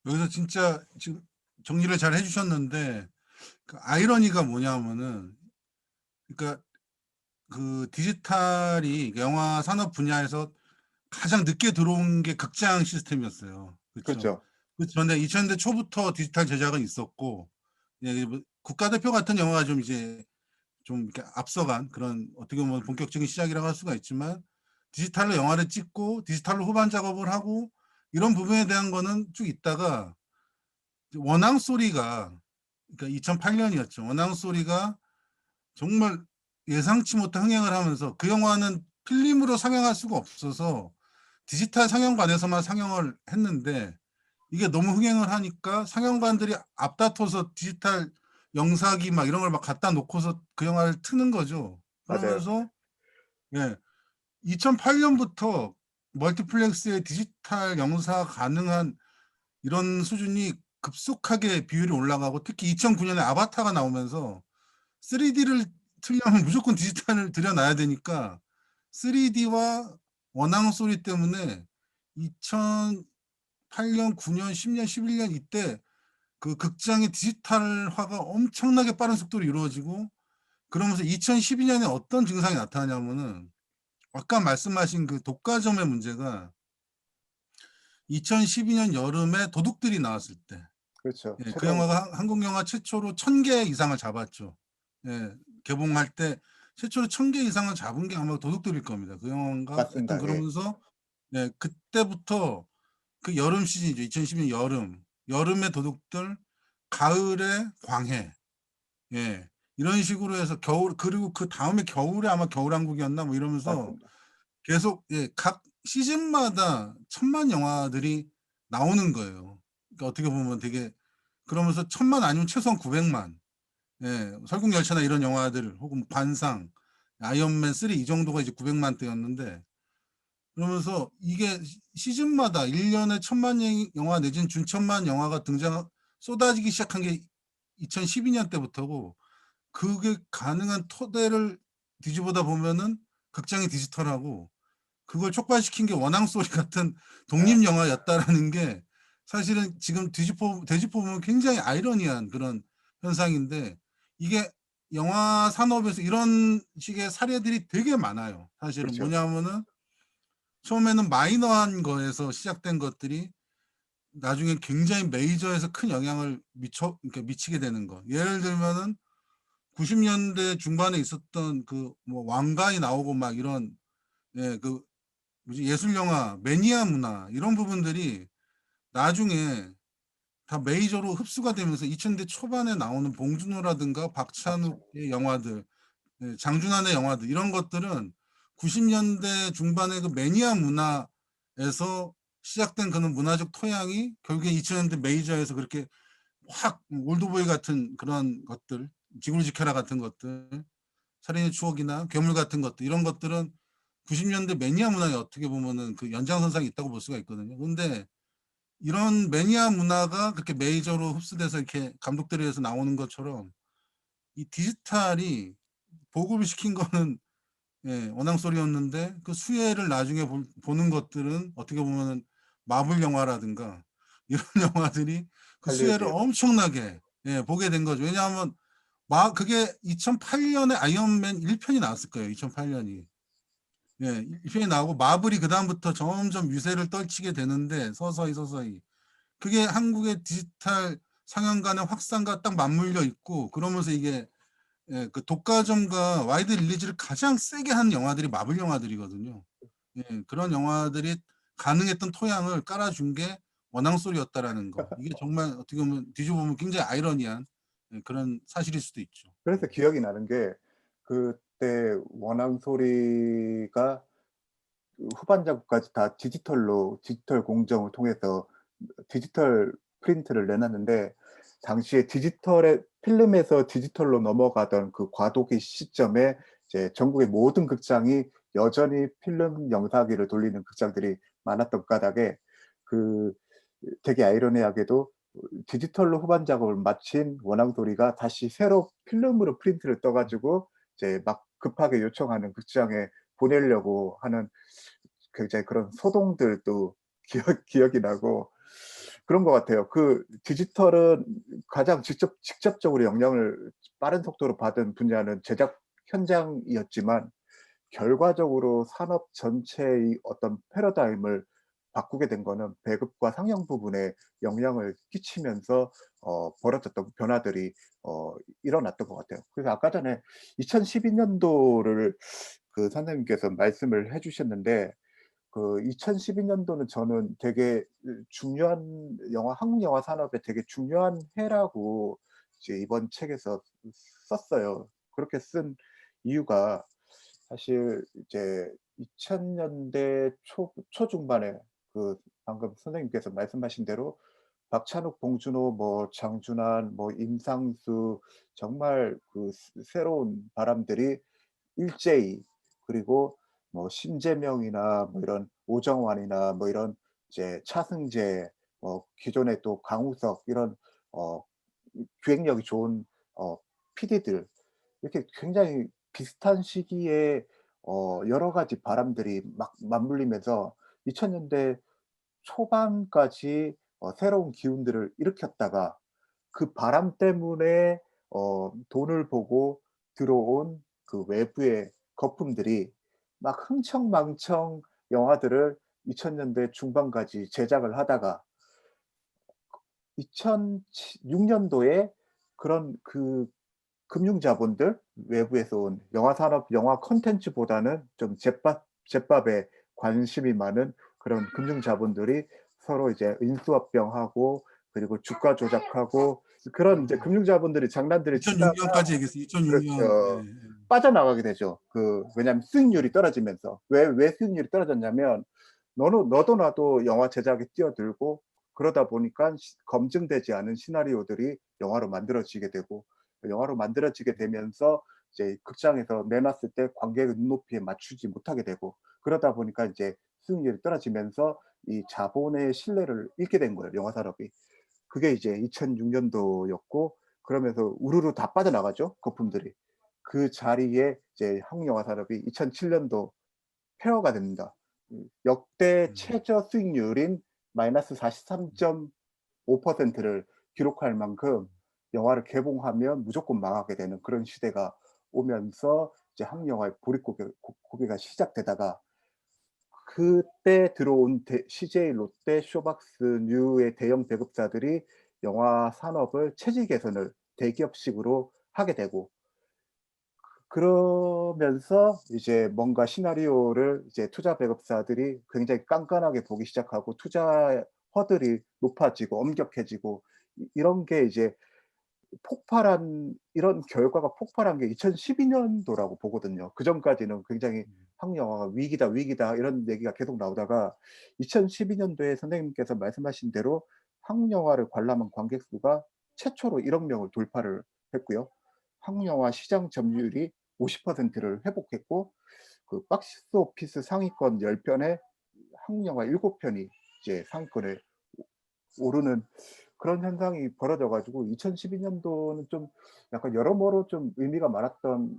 여기서 진짜 지금 정리를 잘 해주셨는데 그 아이러니가 뭐냐면은 그러니까 그 디지털이 영화 산업 분야에서 가장 늦게 들어온 게 극장 시스템이었어요. 그쵸?
그렇죠.
그 전에 2000년대 초부터 디지털 제작은 있었고, 예, 뭐 국가대표 같은 영화가 좀 이제 좀 이렇게 앞서간 그런 어떻게 보면 본격적인 시작이라고 할 수가 있지만, 디지털로 영화를 찍고 디지털로 후반 작업을 하고 이런 부분에 대한 거는 쭉 있다가 원앙 소리가, 그러니까 2008년이었죠. 원앙 소리가 정말 예상치 못한 흥행을 하면서 그 영화는 필름으로 상영할 수가 없어서 디지털 상영관에서만 상영을 했는데, 이게 너무 흥행을 하니까 상영관들이 앞다퉈서 디지털 영사기 막 이런 걸 막 갖다 놓고서 그 영화를 트는 거죠.
맞아요.
그러면서 예, 2008년부터 멀티플렉스의 디지털 영사 가능한 이런 수준이 급속하게 비율이 올라가고, 특히 2009년에 아바타가 나오면서 3D를 틀려면 무조건 디지털을 들여놔야 되니까 3D와 원앙 소리 때문에 2008년, 9년, 10년, 11년 이때 그 극장의 디지털화가 엄청나게 빠른 속도로 이루어지고, 그러면서 2012년에 어떤 증상이 나타나냐면은 아까 말씀하신 그 독과점의 문제가 2012년 여름에 도둑들이 나왔을 때,
그렇죠.
예, 그
최근.
영화가 한국 영화 최초로 1000개 이상을 잡았죠. 예, 개봉할 때 최초로 1000개 이상을 잡은 게 아마 도둑들일 겁니다. 그 영화가 하여튼
맞습니다. 예.
그러면서 예, 그때부터 그 여름 시즌이죠. 2012년 여름. 여름의 도둑들, 가을의 광해. 예. 이런 식으로 해서 겨울, 그리고 그다음에 겨울에 아마 겨울왕국이었나 뭐 이러면서
맞습니다.
계속 예 각 시즌마다 천만 영화들이 나오는 거예요. 그러니까 어떻게 보면 되게, 그러면서 천만 아니면 최소한 900만. 예. 설국열차나 이런 영화들 혹은 관상, 아이언맨 3 이 정도가 이제 900만 대였는데, 그러면서 이게 시즌마다 1 년에 천만 영화 내지는 준천만 영화가 쏟아지기 시작한 게 2012년 때부터고, 그게 가능한 토대를 뒤집어다 보면은 극장이 디지털하고 그걸 촉발시킨 게 원앙 소리 같은
아
독립 영화였다라는 게 사실은 지금 되짚어 보면 굉장히 아이러니한 그런 현상인데, 이게 영화 산업에서 이런 식의 사례들이 되게 많아요. 사실은
그렇죠.
뭐냐면은 처음에는 마이너한 거에서 시작된 것들이 나중에 굉장히 메이저에서 큰 영향을 그러니까 미치게 되는 거. 예를 들면은 90년대 중반에 있었던 그 뭐 왕가이 나오고 막 이런, 예, 그 뭐지, 예술 영화, 매니아 문화 이런 부분들이 나중에 다 메이저로 흡수가 되면서 2000대 초반에 나오는 봉준호라든가
맞죠.
박찬욱의 영화들, 예, 장준환의 영화들 이런 것들은 90년대 중반의 그 매니아 문화에서 시작된 그런 문화적 토양이 결국에 2000년대 메이저에서 그렇게 확 올드보이 같은 그런 것들, 지구를 지켜라 같은 것들, 살인의 추억이나 괴물 같은 것들, 이런 것들은 90년대 매니아 문화에 어떻게 보면은 그 연장선상이 있다고 볼 수가 있거든요. 근데 이런 매니아 문화가 그렇게 메이저로 흡수돼서 이렇게 감독들에 의해서 나오는 것처럼 이 디지털이 보급을 시킨 거는 예, 원앙소리였는데, 그 수혜를 나중에 보는 것들은 어떻게 보면은 마블 영화라든가 이런 영화들이 그
할리우드
수혜를
영화.
엄청나게 예, 보게 된 거죠. 왜냐하면 그게 2008년에 아이언맨 1편이 나왔을 거예요. 2008년이. 예, 1편이 나오고 마블이 그다음부터 점점 유세를 떨치게 되는데, 서서히 그게 한국의 디지털 상영관의 확산과 딱 맞물려 있고, 그러면서 이게 예, 그 독과점과 와이드 릴리즈를 가장 세게 한 영화들이 마블 영화들이거든요. 예, 그런 영화들이 가능했던 토양을 깔아준 게 원앙소리였다라는 거. 이게 정말 어떻게 보면 뒤져보면 굉장히 아이러니한 예, 그런 사실일 수도 있죠.
그래서 기억이 나는 게 그때 원앙 소리가 그 후반작까지 다 디지털 공정을 통해서 디지털 프린트를 내놨는데, 당시에 디지털의 필름에서 디지털로 넘어가던 그 과도기 시점에 이제 전국의 모든 극장이 여전히 필름 영상기를 돌리는 극장들이 많았던 까닭에, 그 되게 아이러니하게도 디지털로 후반 작업을 마친 원앙소리가 다시 새로 필름으로 프린트를 떠 가지고 이제 막 급하게 요청하는 극장에 보내려고 하는 굉장히 그런 소동들도 기억이 나고 그런 것 같아요. 그 디지털은 가장 직접적으로 영향을 빠른 속도로 받은 분야는 제작 현장이었지만, 결과적으로 산업 전체의 어떤 패러다임을 바꾸게 된 거는 배급과 상영 부분에 영향을 끼치면서 벌어졌던 변화들이 어 일어났던 것 같아요. 그래서 아까 전에 2012 년도를 그 선생님께서 말씀을 해 주셨는데, 그 2012 년도는 저는 되게 중요한 한국 영화 산업에 되게 중요한 해라고 이제 이번 책에서 썼어요. 그렇게 쓴 이유가, 사실 이제 2000 년대 초중반에 그 방금 선생님께서 말씀하신 대로 박찬욱, 봉준호, 뭐 장준환, 뭐 임상수, 정말 그 새로운 바람들이 일제히, 그리고 뭐 신재명이나 뭐 이런 오정환이나 뭐 이런 이제 차승재, 기존에 또 강우석 이런 어 기획력이 좋은 어 PD들, 이렇게 굉장히 비슷한 시기에 여러 가지 바람들이 막 맞물리면서 2000 년대 초반까지 새로운 기운들을 일으켰다가, 그 바람 때문에 돈을 보고 들어온 그 외부의 거품들이 막 흥청망청 영화들을 2000 년대 중반까지 제작을 하다가, 2006 년도에 그런 그 금융 자본들, 외부에서 온 영화 산업, 영화 콘텐츠보다는 좀 잿밥에 관심이 많은 그런 금융 자본들이 서로 이제 인수합병하고, 그리고 주가 조작하고 그런 이제 금융자본들이 장난들을 치다가
2006년까지 얘기했어요. 2006년. 예,
그렇죠. 빠져나가게 되죠. 왜냐하면 수익률이 떨어지면서. 왜 수익률이 떨어졌냐면 너도 나도 영화 제작에 뛰어들고 그러다 보니까 검증되지 않은 시나리오들이 영화로 만들어지게 되고 영화로 만들어지게 되면서 이제 극장에서 내놨을 때 관객의 눈높이에 맞추지 못하게 되고 그러다 보니까 이제 수익률이 떨어지면서 이 자본의 신뢰를 잃게 된 거예요, 영화 산업이. 그게 이제 2006년도였고 그러면서 우르르 다 빠져나가죠, 거품들이. 그 자리에 이제 한국 영화 산업이 2007년도 폐허가 됩니다. 역대 최저 수익률인 -43.5%를 기록할 만큼 영화를 개봉하면 무조건 망하게 되는 그런 시대가 오면서 이제 한국 영화의 보릿고개가 시작되다가 그때 들어온 CJ, 롯데, 쇼박스, 뉴의 대형 배급사들이 영화 산업을 체질 개선을 대기업식으로 하게 되고 그러면서 이제 뭔가 시나리오를 이제 투자 배급사들이 굉장히 깐깐하게 보기 시작하고 투자 허들이 높아지고 엄격해지고 이런 게 이제 이런 결과가 폭발한 게 2012년도라고 보거든요. 그전까지는 굉장히 한국 영화가 "위기다, 위기다." 이런 얘기가 계속 나오다가 2012년도에 선생님께서 말씀하신 대로 한국 영화를 관람한 관객 수가 최초로 1억 명을 돌파를 했고요. 한국 영화 시장 점유율이 50%를 회복했고 박스 오피스 상위권 10 편에 한국 영화 7 편이 이제 상위권에 오르는 그런 현상이 벌어져 가지고 2012년도는 좀 약간 여러모로 좀 의미가 많았던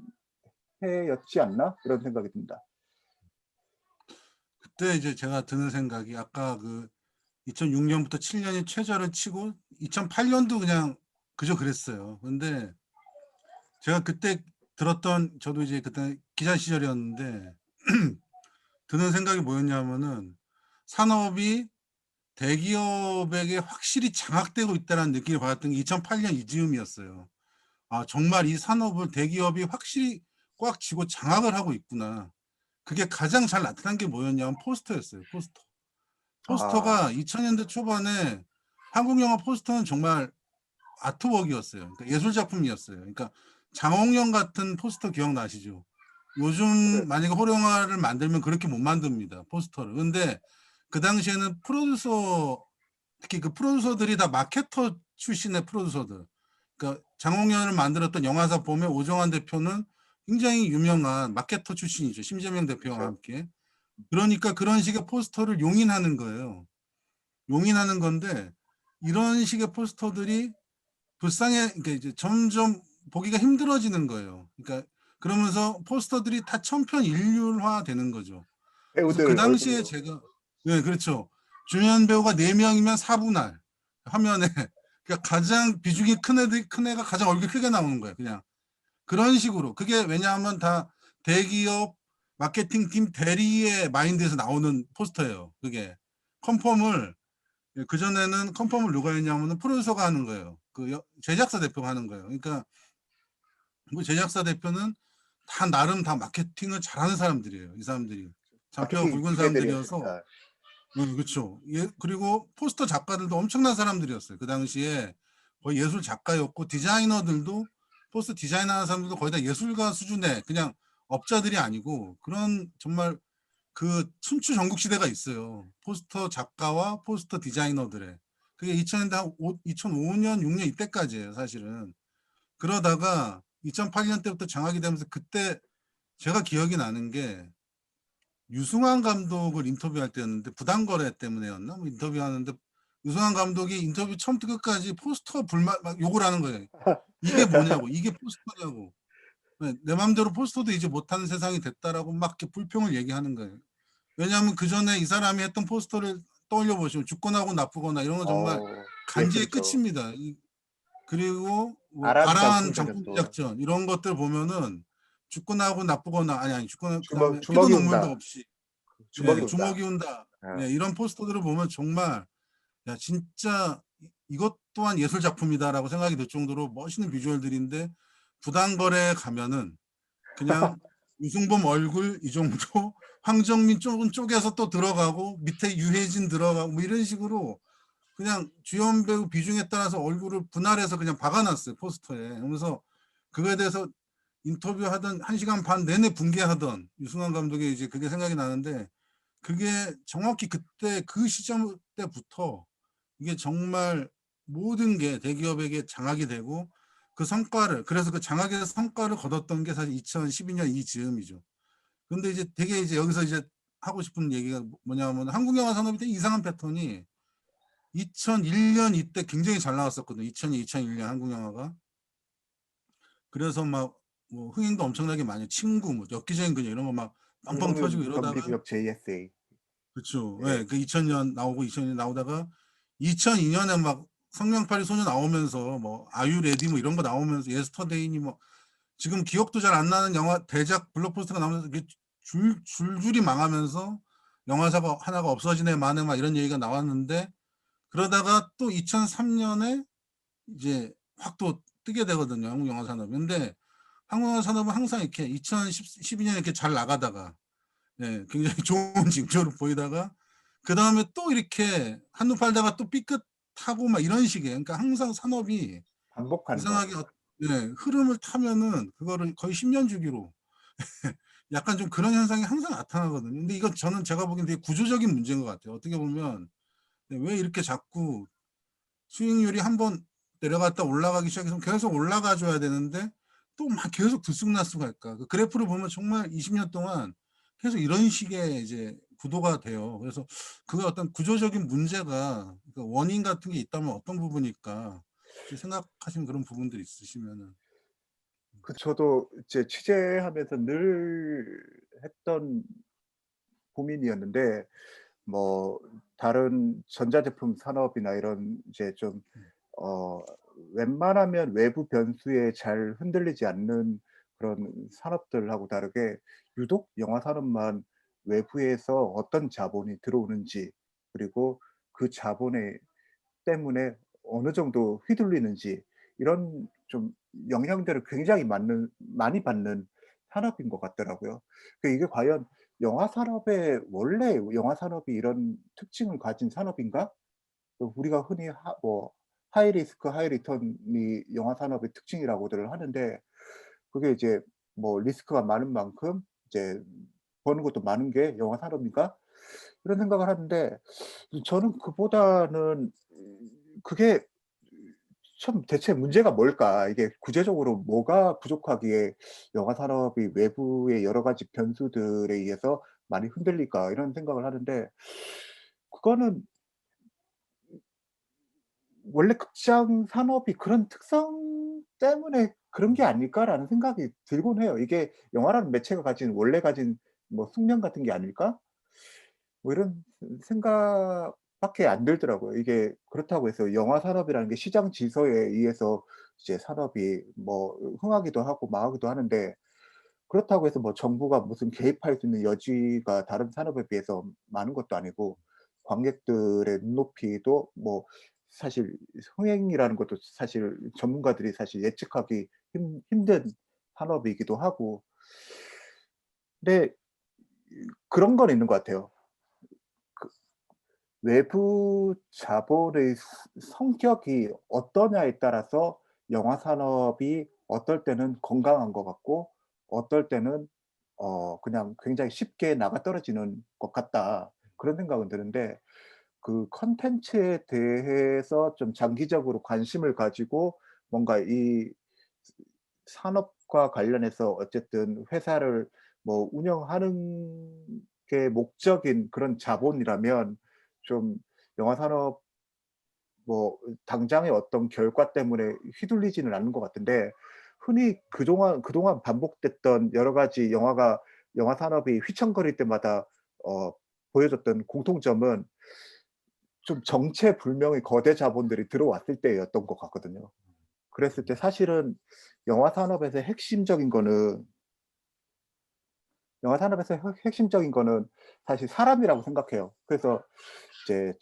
해였지 않나? 이런 생각이 듭니다.
그때 이제 제가 드는 생각이 아까 2006년부터 7 년이 최저를 치고 2008년도 그냥 그저 그랬어요. 근데 제가 그때 들었던 저도 이제 그때 기자 시절이었는데 드는 생각이 뭐였냐면은 산업이 대기업에게 확실히 장악되고 있다는 느낌을 받았던 게 2008년 이즈음이었어요. 아, 정말 이 산업을 대기업이 확실히 꽉 쥐고 장악을 하고 있구나. 그게 가장 잘 나타난 게 뭐였냐면 포스터였어요. 포스터.
아
포스터가 2000년대 초반에 한국 영화 포스터는 정말 아트웍이었어요. 그러니까 예술 작품이었어요. 그러니까 장홍영 같은 포스터 기억나시죠?
그래
요즘 만약에 호러영화를 만들면 그렇게 못 만듭니다. 포스터를. 근데 그 당시에는 특히 그 프로듀서들이 다 마케터 출신의 프로듀서들. 그러니까 장홍영을 만들었던 영화사 보면 오정환 대표는 굉장히 유명한 마케터 출신이죠. 심재명 대표와
그렇죠.
함께. 그러니까 그런 식의 포스터를 용인하는 거예요. 용인하는 건데 이런 식의 포스터들이 불쌍해, 그러니까 이제 점점 보기가 힘들어지는 거예요. 그러니까 그러면서 포스터들이 다 천편일률화 되는 거죠. 그래서 그
배우들
당시에
얼굴로
제가, 네, 그렇죠. 주연 배우가 4명이면 4분할 화면에 그러니까 가장 비중이 큰 애가 가장 얼굴이 크게 나오는 거예요. 그냥 그런 식으로. 그게 왜냐하면 다 대기업 마케팅팀 대리의 마인드에서 나오는 포스터예요. 그게 컨펌을 그전에는 컨펌을 누가 했냐면은 프로듀서가 하는 거예요. 제작사 대표가 하는 거예요. 그러니까 그 제작사 대표는 다 나름 다 마케팅을 잘하는 사람들이에요. 이 사람들이 잔뼈가
마케팅
굵은 사람들이어서.
기계들이었으니까.
그렇죠. 예, 그리고 포스터 작가들도 엄청난 사람들이었어요. 그 당시에 거의 예술 작가였고 디자이너들도 포스터 디자인하는 사람들도 거의 다 예술가 수준의 그냥 업자들이 아니고 그런 정말 그 순추 전국 시대가 있어요. 포스터 작가와 포스터 디자이너들의. 그게 2000년대 2005년, 6년 이때까지예요, 사실은. 그러다가 2008년 때부터 장악이 되면서 그때 제가 기억이 나는 게 유승환 감독을 인터뷰할 때였는데 부당거래 때문에였나? 뭐 인터뷰하는데 유승환 감독이 인터뷰 처음부터 끝까지 포스터 불만 막 욕을 하는 거예요. 이게 뭐냐고, 이게 포스터냐고. 네, 내 맘대로 포스터도 이제 못하는 세상이 됐다라고 막 이렇게 불평을 얘기하는 거예요. 왜냐하면 그 전에 이 사람이 했던 포스터를 떠올려 보시면 죽거나 하고 나쁘거나 이런 건 정말
예
간지의
그렇죠.
끝입니다. 그리고 뭐
아란
아란
장풍전은
장풍
또
제작전 이런 것들 보면은 죽거나 하고 나쁘거나 아니 죽거나 그다음에 피도
주먹이
눈물도
운다.
없이
주먹이
예,
운다.
주먹이 운다.
예.
예, 이런 포스터들을 보면 정말 야 진짜 이것 또한 예술 작품이다라고 생각이 들 정도로 멋있는 비주얼들인데 부당거래 가면은 그냥 유승범 얼굴 이 정도 황정민 쪽은 쪼개서 또 들어가고 밑에 유해진 들어가고 뭐 이런 식으로 그냥 주연 배우 비중에 따라서 얼굴을 분할해서 그냥 박아놨어요, 포스터에. 그러면서 그거에 대해서 인터뷰하던 1시간 반 내내 분개하던 유승환 감독의 이제 그게 생각이 나는데, 그게 정확히 그때 그 시점 때부터 이게 정말 모든 게 대기업에게 장악이 되고, 그 성과를, 그래서 그 장악에서 성과를 거뒀던 게 사실 2012년 이 즈음이죠. 근데 이제 되게 이제 여기서 이제 하고 싶은 얘기가 뭐냐면, 한국 영화 산업이 되게 이상한 패턴이 2001년 이때 굉장히 잘 나왔었거든요. 2002, 2001년 한국 영화가. 그래서 막 뭐 흥행도 엄청나게 많이, 친구, 뭐 엽기적인 그녀 이런 거 막 빵빵 터지고
황금은
이러다가,
경비구역 JSA.
그렇죠.
예.
예, 그 2000년 나오고 2000년 나오다가 2002년에 막 성냥팔이 소녀 나오면서 뭐 아유 레디 뭐 이런 거 나오면서 예스터데이니 뭐 지금 기억도 잘 안 나는 영화 대작 블록버스터가 나오면서 이게 줄줄이 망하면서 영화사가 하나가 없어지네 마네 막 이런 얘기가 나왔는데, 그러다가 또 2003년에 이제 확 또 뜨게 되거든요, 한국 영화 산업이. 근데 한국 영화 산업은 항상 이렇게 2012년에 이렇게 잘 나가다가, 예, 굉장히 좋은 징조로 보이다가 그 다음에 또 이렇게 한눈 팔다가 또 삐끗하고 막 이런 식이에요. 그러니까 항상 산업이
반복하는 것
이상하게
같아요.
예, 흐름을 타면은 그거를 거의 10년 주기로 약간 좀 그런 현상이 항상 나타나거든요. 근데 이건 저는 제가 보기엔 되게 구조적인 문제인 것 같아요. 어떻게 보면 왜 이렇게 자꾸 수익률이 한번 내려갔다 올라가기 시작해서 계속 올라가 줘야 되는데 또 막 계속 들쑥날쑥 할까? 그 그래프를 보면 정말 20년 동안 계속 이런 식의 이제 구도가 돼요. 그래서 그게 어떤 구조적인 문제가, 그 원인 같은 게 있다면 어떤 부분일까? 혹시 생각하시는 그런 부분들이 있으시면은.
그 저도 이제 취재하면서 늘 했던 고민이었는데, 뭐 다른 전자제품 산업이나 이런 이제 좀 어 웬만하면 외부 변수에 잘 흔들리지 않는 그런 산업들하고 다르게 유독 영화 산업만 외부에서 어떤 자본이 들어오는지, 그리고 그 자본에 때문에 어느 정도 휘둘리는지, 이런 좀 영향들을 굉장히 많이 받는 산업인 것 같더라고요. 이게 과연 영화 산업의 원래 영화 산업이 이런 특징을 가진 산업인가? 우리가 흔히 하이 리스크 하이 리턴이 영화 산업의 특징이라고들 하는데, 그게 이제 뭐 '리스크가 많은 만큼 이제 버는 것도 많은 게 영화 산업인가?' 이런 생각을 하는데, 저는 그보다는 그게 참 '대체 문제가 뭘까? 이게 구체적으로 뭐가 부족하기에 영화 산업이 외부의 여러 가지 변수들에 의해서 많이 흔들릴까?' 이런 생각을 하는데, 그거는 '원래 극장 산업이 그런 특성 때문에 그런 게 아닐까?'라는 생각이 들곤 해요. '이게 영화라는 매체가 원래 가진 뭐 숙명 같은 게 아닐까?' 뭐 이런 생각밖에 안 들더라고요. 이게 그렇다고 해서 영화 산업이라는 게 시장 질서에 의해서 이제 산업이 뭐 흥하기도 하고 망하기도 하는데, 그렇다고 해서 뭐 정부가 무슨 개입할 수 있는 여지가 다른 산업에 비해서 많은 것도 아니고, 관객들의 눈높이도 뭐 사실 흥행이라는 것도 사실 전문가들이 사실 예측하기 힘든 산업이기도 하고. 근데 그런 건 있는 것 같아요. 그 외부 자본의 성격이 어떠냐에 따라서 영화 산업이 어떨 때는 건강한 것 같고, 어떨 때는 그냥 굉장히 쉽게 나가떨어지는 것 같다, 그런 생각은 드는데, 그 콘텐츠에 대해서 좀 장기적으로 관심을 가지고 뭔가 이 산업과 관련해서 어쨌든 회사를 뭐 운영하는 게 목적인 그런 자본이라면, 좀 영화 산업 뭐 당장의 어떤 결과 때문에 휘둘리지는 않는 것 같은데, 흔히 그동안 반복됐던 여러 가지 영화 산업이 휘청거릴 때마다 어 보여줬던 공통점은 좀 정체불명의 거대 자본들이 들어왔을 때였던 것 같거든요. 그랬을 때 사실은 영화 산업에서 핵심적인 거는 영화 산업에서 핵심적인 거는 사실 사람이라고 생각해요. 그래서 이제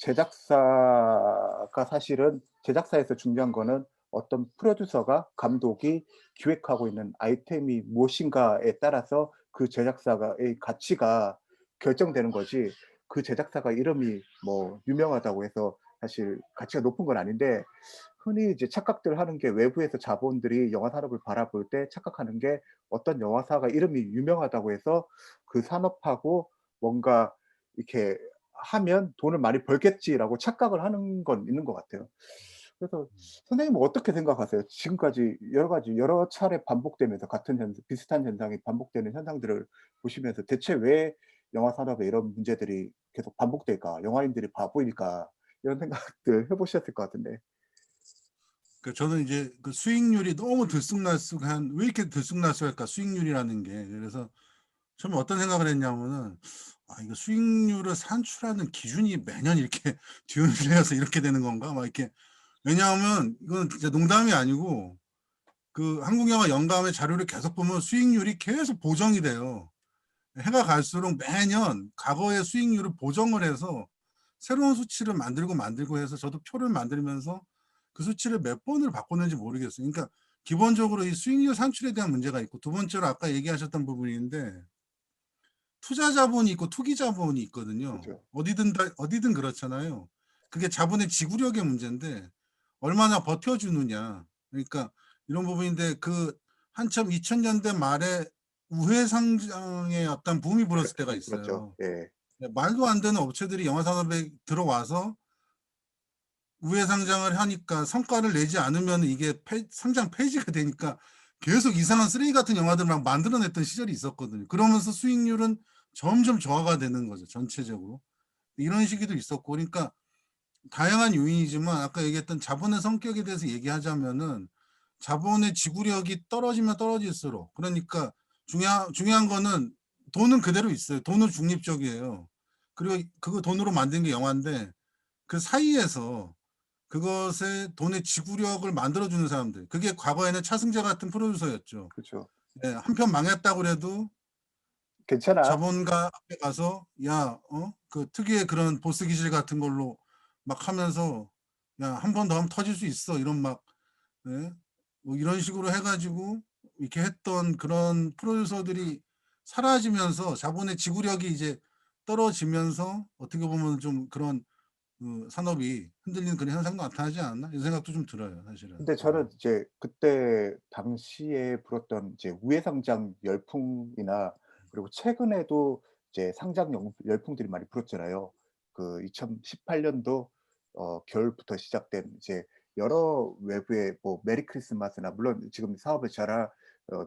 제작사에서 중요한 거는 어떤 프로듀서가, 감독이 기획하고 있는 아이템이 무엇인가에 따라서 그 제작사의 가치가 결정되는 거지, 그 제작사가 이름이 뭐 유명하다고 해서 사실 가치가 높은 건 아닌데 흔히 이제 착각들 하는 게 외부에서 자본들이 영화 산업을 바라볼 때 착각하는 게 어떤 영화사가 이름이 유명하다고 해서 그 산업하고 뭔가 이렇게 하면 '돈을 많이 벌겠지.'라고 착각을 하는 건 있는 것 같아요. 그래서 선생님은 어떻게 생각하세요? 지금까지 여러 가지 여러 차례 반복되면서 같은 비슷한 현상이 반복되는 현상들을 보시면서 '대체 왜 영화 산업에 이런 문제들이 계속 반복될까? 영화인들이 바보일까?' 이런 생각들 해 보셨을 것 같은데.
그 저는 이제 그 수익률이 너무 들쑥날쑥한, 왜 이렇게 들쑥날쑥할까 수익률이라는 게. 그래서 처음에 어떤 생각을 했냐면은, 아 이거 수익률을 산출하는 기준이 매년 이렇게 뒤흔들려서 이렇게 되는 건가 막 이렇게. 왜냐하면 이건 진짜 농담이 아니고 그 한국 영화 연감의 자료를 계속 보면 수익률이 계속 보정이 돼요. 해가 갈수록 매년 과거의 수익률을 보정을 해서 새로운 수치를 만들고 해서, 저도 표를 만들면서 그 수치를 몇 번을 바꿨는지 모르겠어요. 그러니까 기본적으로 이 수익률 산출에 대한 문제가 있고, 두 번째로 아까 얘기하셨던 부분인데, 투자 자본이 있고 투기 자본이 있거든요.
그죠.
어디든 그렇잖아요. 그게 자본의 지구력의 문제인데 얼마나 버텨주느냐. 그러니까 이런 부분인데, 그 한참 2000년대 말에 우회 상장의 어떤 붐이 불었을 때가
그렇죠.
있어요.
예.
말도 안 되는 업체들이 영화 산업에 들어와서 우회 상장을 하니까 성과를 내지 않으면 이게 상장 폐지가 되니까 계속 이상한 쓰레기 같은 영화들을 막 만들어냈던 시절이 있었거든요. 그러면서 수익률은 점점 저하가 되는 거죠, 전체적으로. 이런 시기도 있었고. 그러니까 다양한 요인이지만 아까 얘기했던 자본의 성격에 대해서 얘기하자면은, 자본의 지구력이 떨어지면 떨어질수록, 그러니까 중요한 거는 돈은 그대로 있어요. 돈은 중립적이에요. 그리고 그거 돈으로 만든 게 영화인데, 그 사이에서 그것에 돈의 지구력을 만들어주는 사람들, 그게 과거에는 차승재 같은 프로듀서였죠.
그죠.
예, 한 편 망했다고 그래도
"괜찮아."
자본가 앞에 가서 야, 그 특유의 그런 보스 기질 같은 걸로 막 하면서, 야, 한 번 더 하면 터질 수 있어. 이런 막, 예? 뭐 이런 식으로 해가지고 이렇게 했던 그런 프로듀서들이 사라지면서 자본의 지구력이 이제 떨어지면서 어떻게 보면 좀 그런 그 산업이 흔들리는 그런 현상도 나타나지 않았나? 이런 생각도 좀 들어요, 사실은.
근데 저는 이제 그때 당시에 불었던 이제 우회상장 열풍이나 그리고 최근에도 이제 상장 열풍들이 많이 불었잖아요. 그 2018 년도 겨울부터 시작된 이제 여러 외부의 뭐 메리 크리스마스나 물론 지금 사업을 잘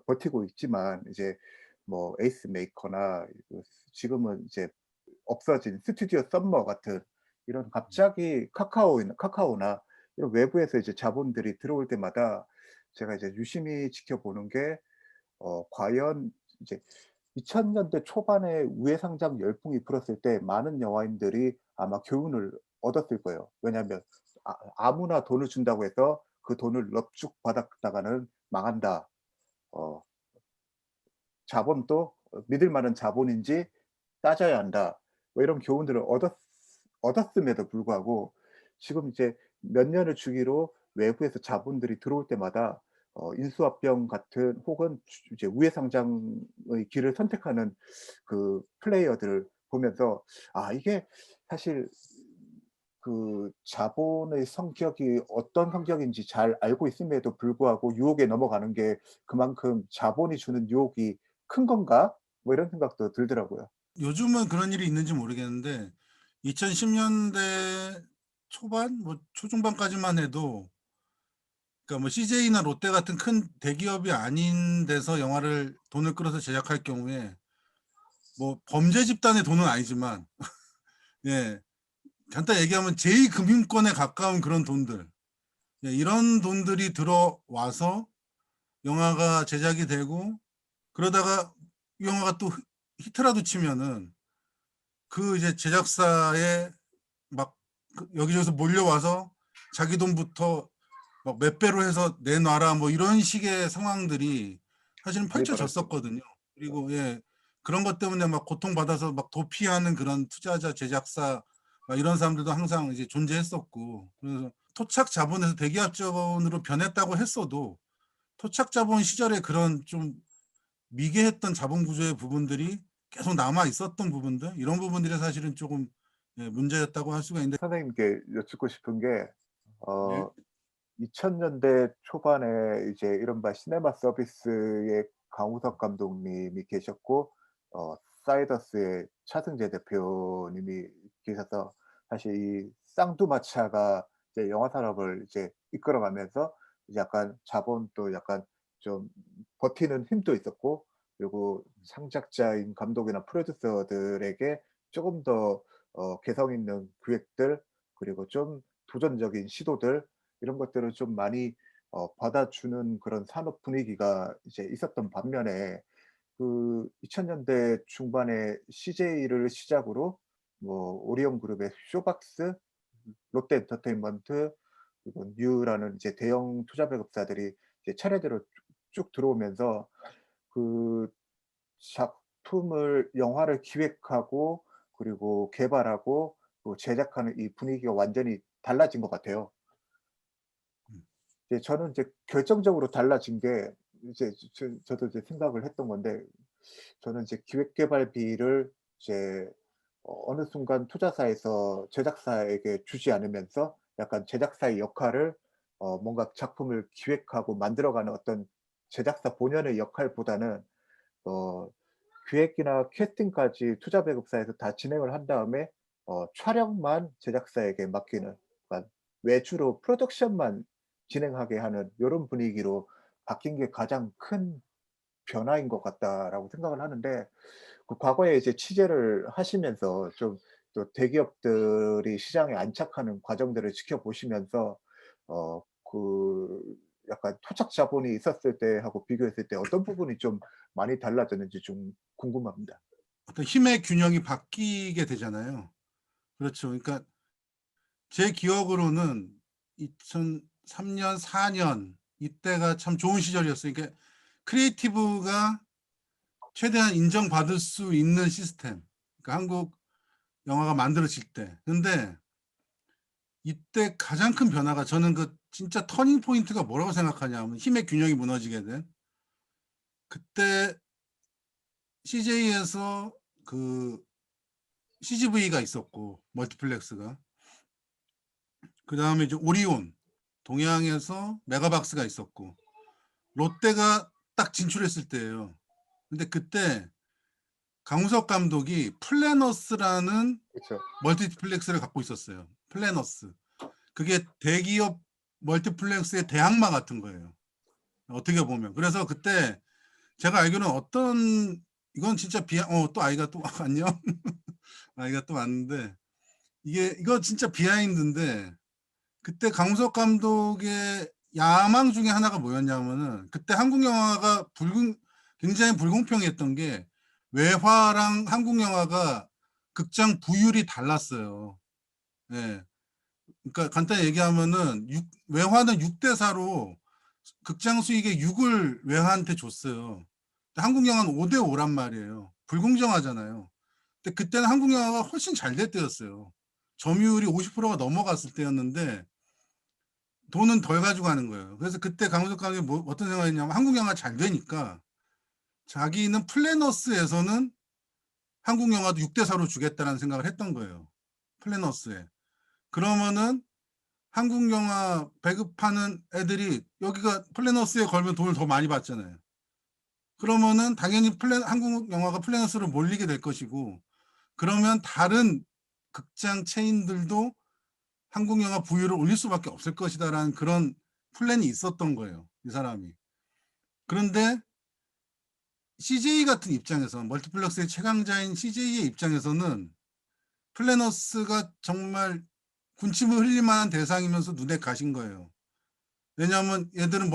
버티고 있지만 이제 뭐 에이스 메이커나 그 지금은 이제 없어진 스튜디오 썸머 같은 이런 갑자기 카카오나 이런 외부에서 이제 자본들이 들어올 때마다 제가 이제 유심히 지켜보는 게 과연 이제 2000 년대 초반에 우회상장 열풍이 불었을 때 많은 영화인들이 아마 교훈을 얻었을 거예요. 왜냐하면 아무나 돈을 준다고 해서 그 돈을 넙죽 받았다가는 망한다. 어 자본도 믿을 만한 자본인지 따져야 한다. 뭐 이런 교훈들을 얻었음에도 불구하고 지금 이제 몇 년을 주기로 외부에서 자본들이 들어올 때마다 인수합병 같은 혹은 이제 우회 상장의 길을 선택하는 그 플레이어들을 보면서 이게 사실 그 자본의 성격이 어떤 성격인지 잘 알고 있음에도 불구하고 유혹에 넘어가는 게 그만큼 '자본이 주는 유혹이 큰 건가?' 뭐 이런 생각도 들더라고요.
요즘은 그런 일이 있는지 모르겠는데 2010년대 초반, 뭐 초중반까지만 해도, 그러니까 뭐 CJ나 롯데 같은 큰 대기업이 아닌 데서 영화를 돈을 끌어서 제작할 경우에, 뭐 범죄 집단의 돈은 아니지만 예, 간단히 얘기하면 제2금융권에 가까운 그런 돈들, 예, 이런 돈들이 들어와서 영화가 제작이 되고, 그러다가 이 영화가 또 히트라도 치면은 그 이제 제작사에 막 여기저기서 몰려와서 자기 돈부터 막 몇 배로 해서 내놔라 뭐 이런 식의 상황들이 사실은
많이 벌어지죠.
펼쳐졌었거든요. 그리고 예, 그런 것 때문에 막 고통받아서 막 도피하는 그런 투자자, 제작사 막 이런 사람들도 항상 이제 존재했었고, 그래서 토착 자본에서 대기업 자본으로 변했다고 했어도 토착 자본 시절에 그런 좀 미개했던 자본 구조의 부분들이 계속 남아 있었던 부분들, 이런 부분들이 사실은 조금 예, 문제였다고 할 수가 있는데.
선생님께 여쭙고 싶은 게
예.
어 2000년대 초반에 이제 이른바 시네마 서비스의 강우석 감독님이 계셨고 사이더스의 차승재 대표님이 계셔서 사실 이 쌍두마차가 이제 영화 산업을 이제 이끌어가면서 이제 약간 자본도 약간 좀 버티는 힘도 있었고, 그리고 창작자인 감독이나 프로듀서들에게 쪼금 더 개성 있는 기획들, 그리고 좀 도전적인 시도들, 이런 것들을 좀 많이 받아주는 그런 산업 분위기가 이제 있었던 반면에, 그 2000 년대 중반에 CJ를 시작으로 뭐 오리온 그룹의 쇼박스, 롯데 엔터테인먼트, 그리고 뉴라는 이제 대형 투자 배급사들이 이제 차례대로 쭉 들어오면서 그 작품을 영화를 기획하고 그리고 개발하고 또 제작하는 이 분위기가 완전히 달라진 것 같아요.
음.
예, 저는 이제 결정적으로 달라진 게 이제 저도 이제 생각을 했던 건데, 저는 이제 기획 개발비를 이제 어느 순간 투자사에서 제작사에게 주지 않으면서 약간 제작사의 역할을 뭔가 작품을 기획하고 만들어가는 어떤 제작사 본연의 역할보다는 어 기획이나 캐스팅까지 투자 배급사에서 다 진행을 한 다음에 촬영만 제작사에게 맡기는, 그러니까 외주로 프로덕션만 진행하게 하는 요런 분위기로 바뀐 게 가장 큰 변화인 것 같다라고 생각을 하는데, 그 과거에 이제 취재를 하시면서 좀 또 대기업들이 시장에 안착하는 과정들을 지켜보시면서 그 약간 토착 자본이 있었을 때하고 비교했을 때 어떤 부분이 좀 많이 달라졌는지 좀 궁금합니다.
어떤 힘의 균형이 바뀌게 되잖아요. 그렇죠. 그러니까 제 기억으로는 2003년, 4년 이때가 참 좋은 시절이었어요. 그러니까 크리에이티브가 최대한 인정받을 수 있는 시스템. 그러니까 한국 영화가 만들어질 때. 근데 이때 가장 큰 변화가, 저는 그 진짜 터닝 포인트가 뭐라고 생각하냐면 힘의 균형이 무너지게 된 그때 CJ에서 그 CGV가 있었고 멀티플렉스가, 그다음에 이제 오리온 동양에서 메가박스가 있었고 롯데가 딱 진출했을 때예요. 근데 그때 강우석 감독이 플래너스라는
그쵸.
멀티플렉스를 갖고 있었어요. 플래너스. 그게 대기업 멀티플렉스의 대항마 같은 거예요. 어떻게 보면. 그래서 그때 제가 알기로는 어떤, 이건 진짜 또 아이가 또 안녕. 아이가 또 왔는데, 이거 진짜 비하인드인데, 그때 강우석 감독의 야망 중에 하나가 뭐였냐면은, 그때 한국 영화가 굉장히 불공평했던 게, 외화랑 한국 영화가 극장 부율이 달랐어요. 예. 그러니까 간단히 얘기하면은 외화는 6대 4로 극장 수익의 6을 외화한테 줬어요. 한국 영화는 5대 5란 말이에요. 불공정하잖아요. 근데 그때는 한국 영화가 훨씬 잘 될 때였어요. 점유율이 50%가 넘어갔을 때였는데 돈은 덜 가지고 가는 거예요. 그래서 그때 강호석 감독이 어떤 생각이냐면, 한국 영화 잘 되니까 자기는 플래너스에서는 한국 영화도 6대 4로 주겠다는 생각을 했던 거예요. 플래너스에. 그러면은 한국 영화 배급하는 애들이 여기가 플래너스에 걸면 돈을 더 많이 받잖아요. 그러면은 당연히 한국 영화가 플래너스로 몰리게 될 것이고, 그러면 다른 극장 체인들도 한국 영화 부유를 올릴 수밖에 없을 것이다라는 그런 플랜이 있었던 거예요, 이 사람이. 그런데 CJ 같은 입장에서, 멀티플렉스의 최강자인 CJ의 입장에서는 플래너스가 정말 군침을 흘릴 만한 대상이면서 눈에 가신 거예요. 왜냐하면 얘들은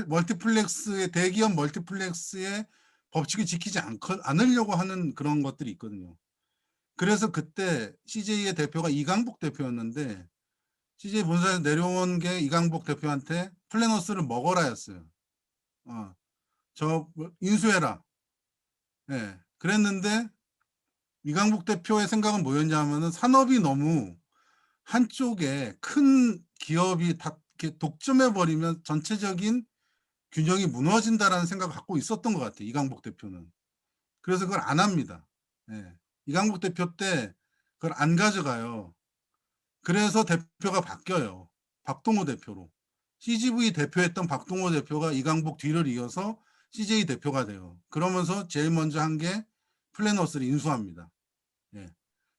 멀티플렉스의, 대기업 멀티플렉스의 법칙을 지키지 않으려고 하는 그런 것들이 있거든요. 그래서 그때 CJ의 대표가 이강복 대표였는데, CJ 본사에서 내려온 게 이강복 대표한테 플래너스를 먹어라였어요. 인수해라. 예. 그랬는데 이강복 대표의 생각은 뭐였냐면은, 산업이 너무 한쪽에 큰 기업이 다 이렇게 독점해 버리면 전체적인 균형이 무너진다라는 생각을 갖고 있었던 것 같아요, 이강복 대표는. 그래서 그걸 안 합니다. 예. 이강복 대표 때 그걸 안 가져가요. 그래서 대표가 바뀌어요. 박동호 대표로. CGV 대표했던 박동호 대표가 이강복 뒤를 이어서 CJ 대표가 돼요. 그러면서 제일 먼저 한 게 플래너스를 인수합니다. 예.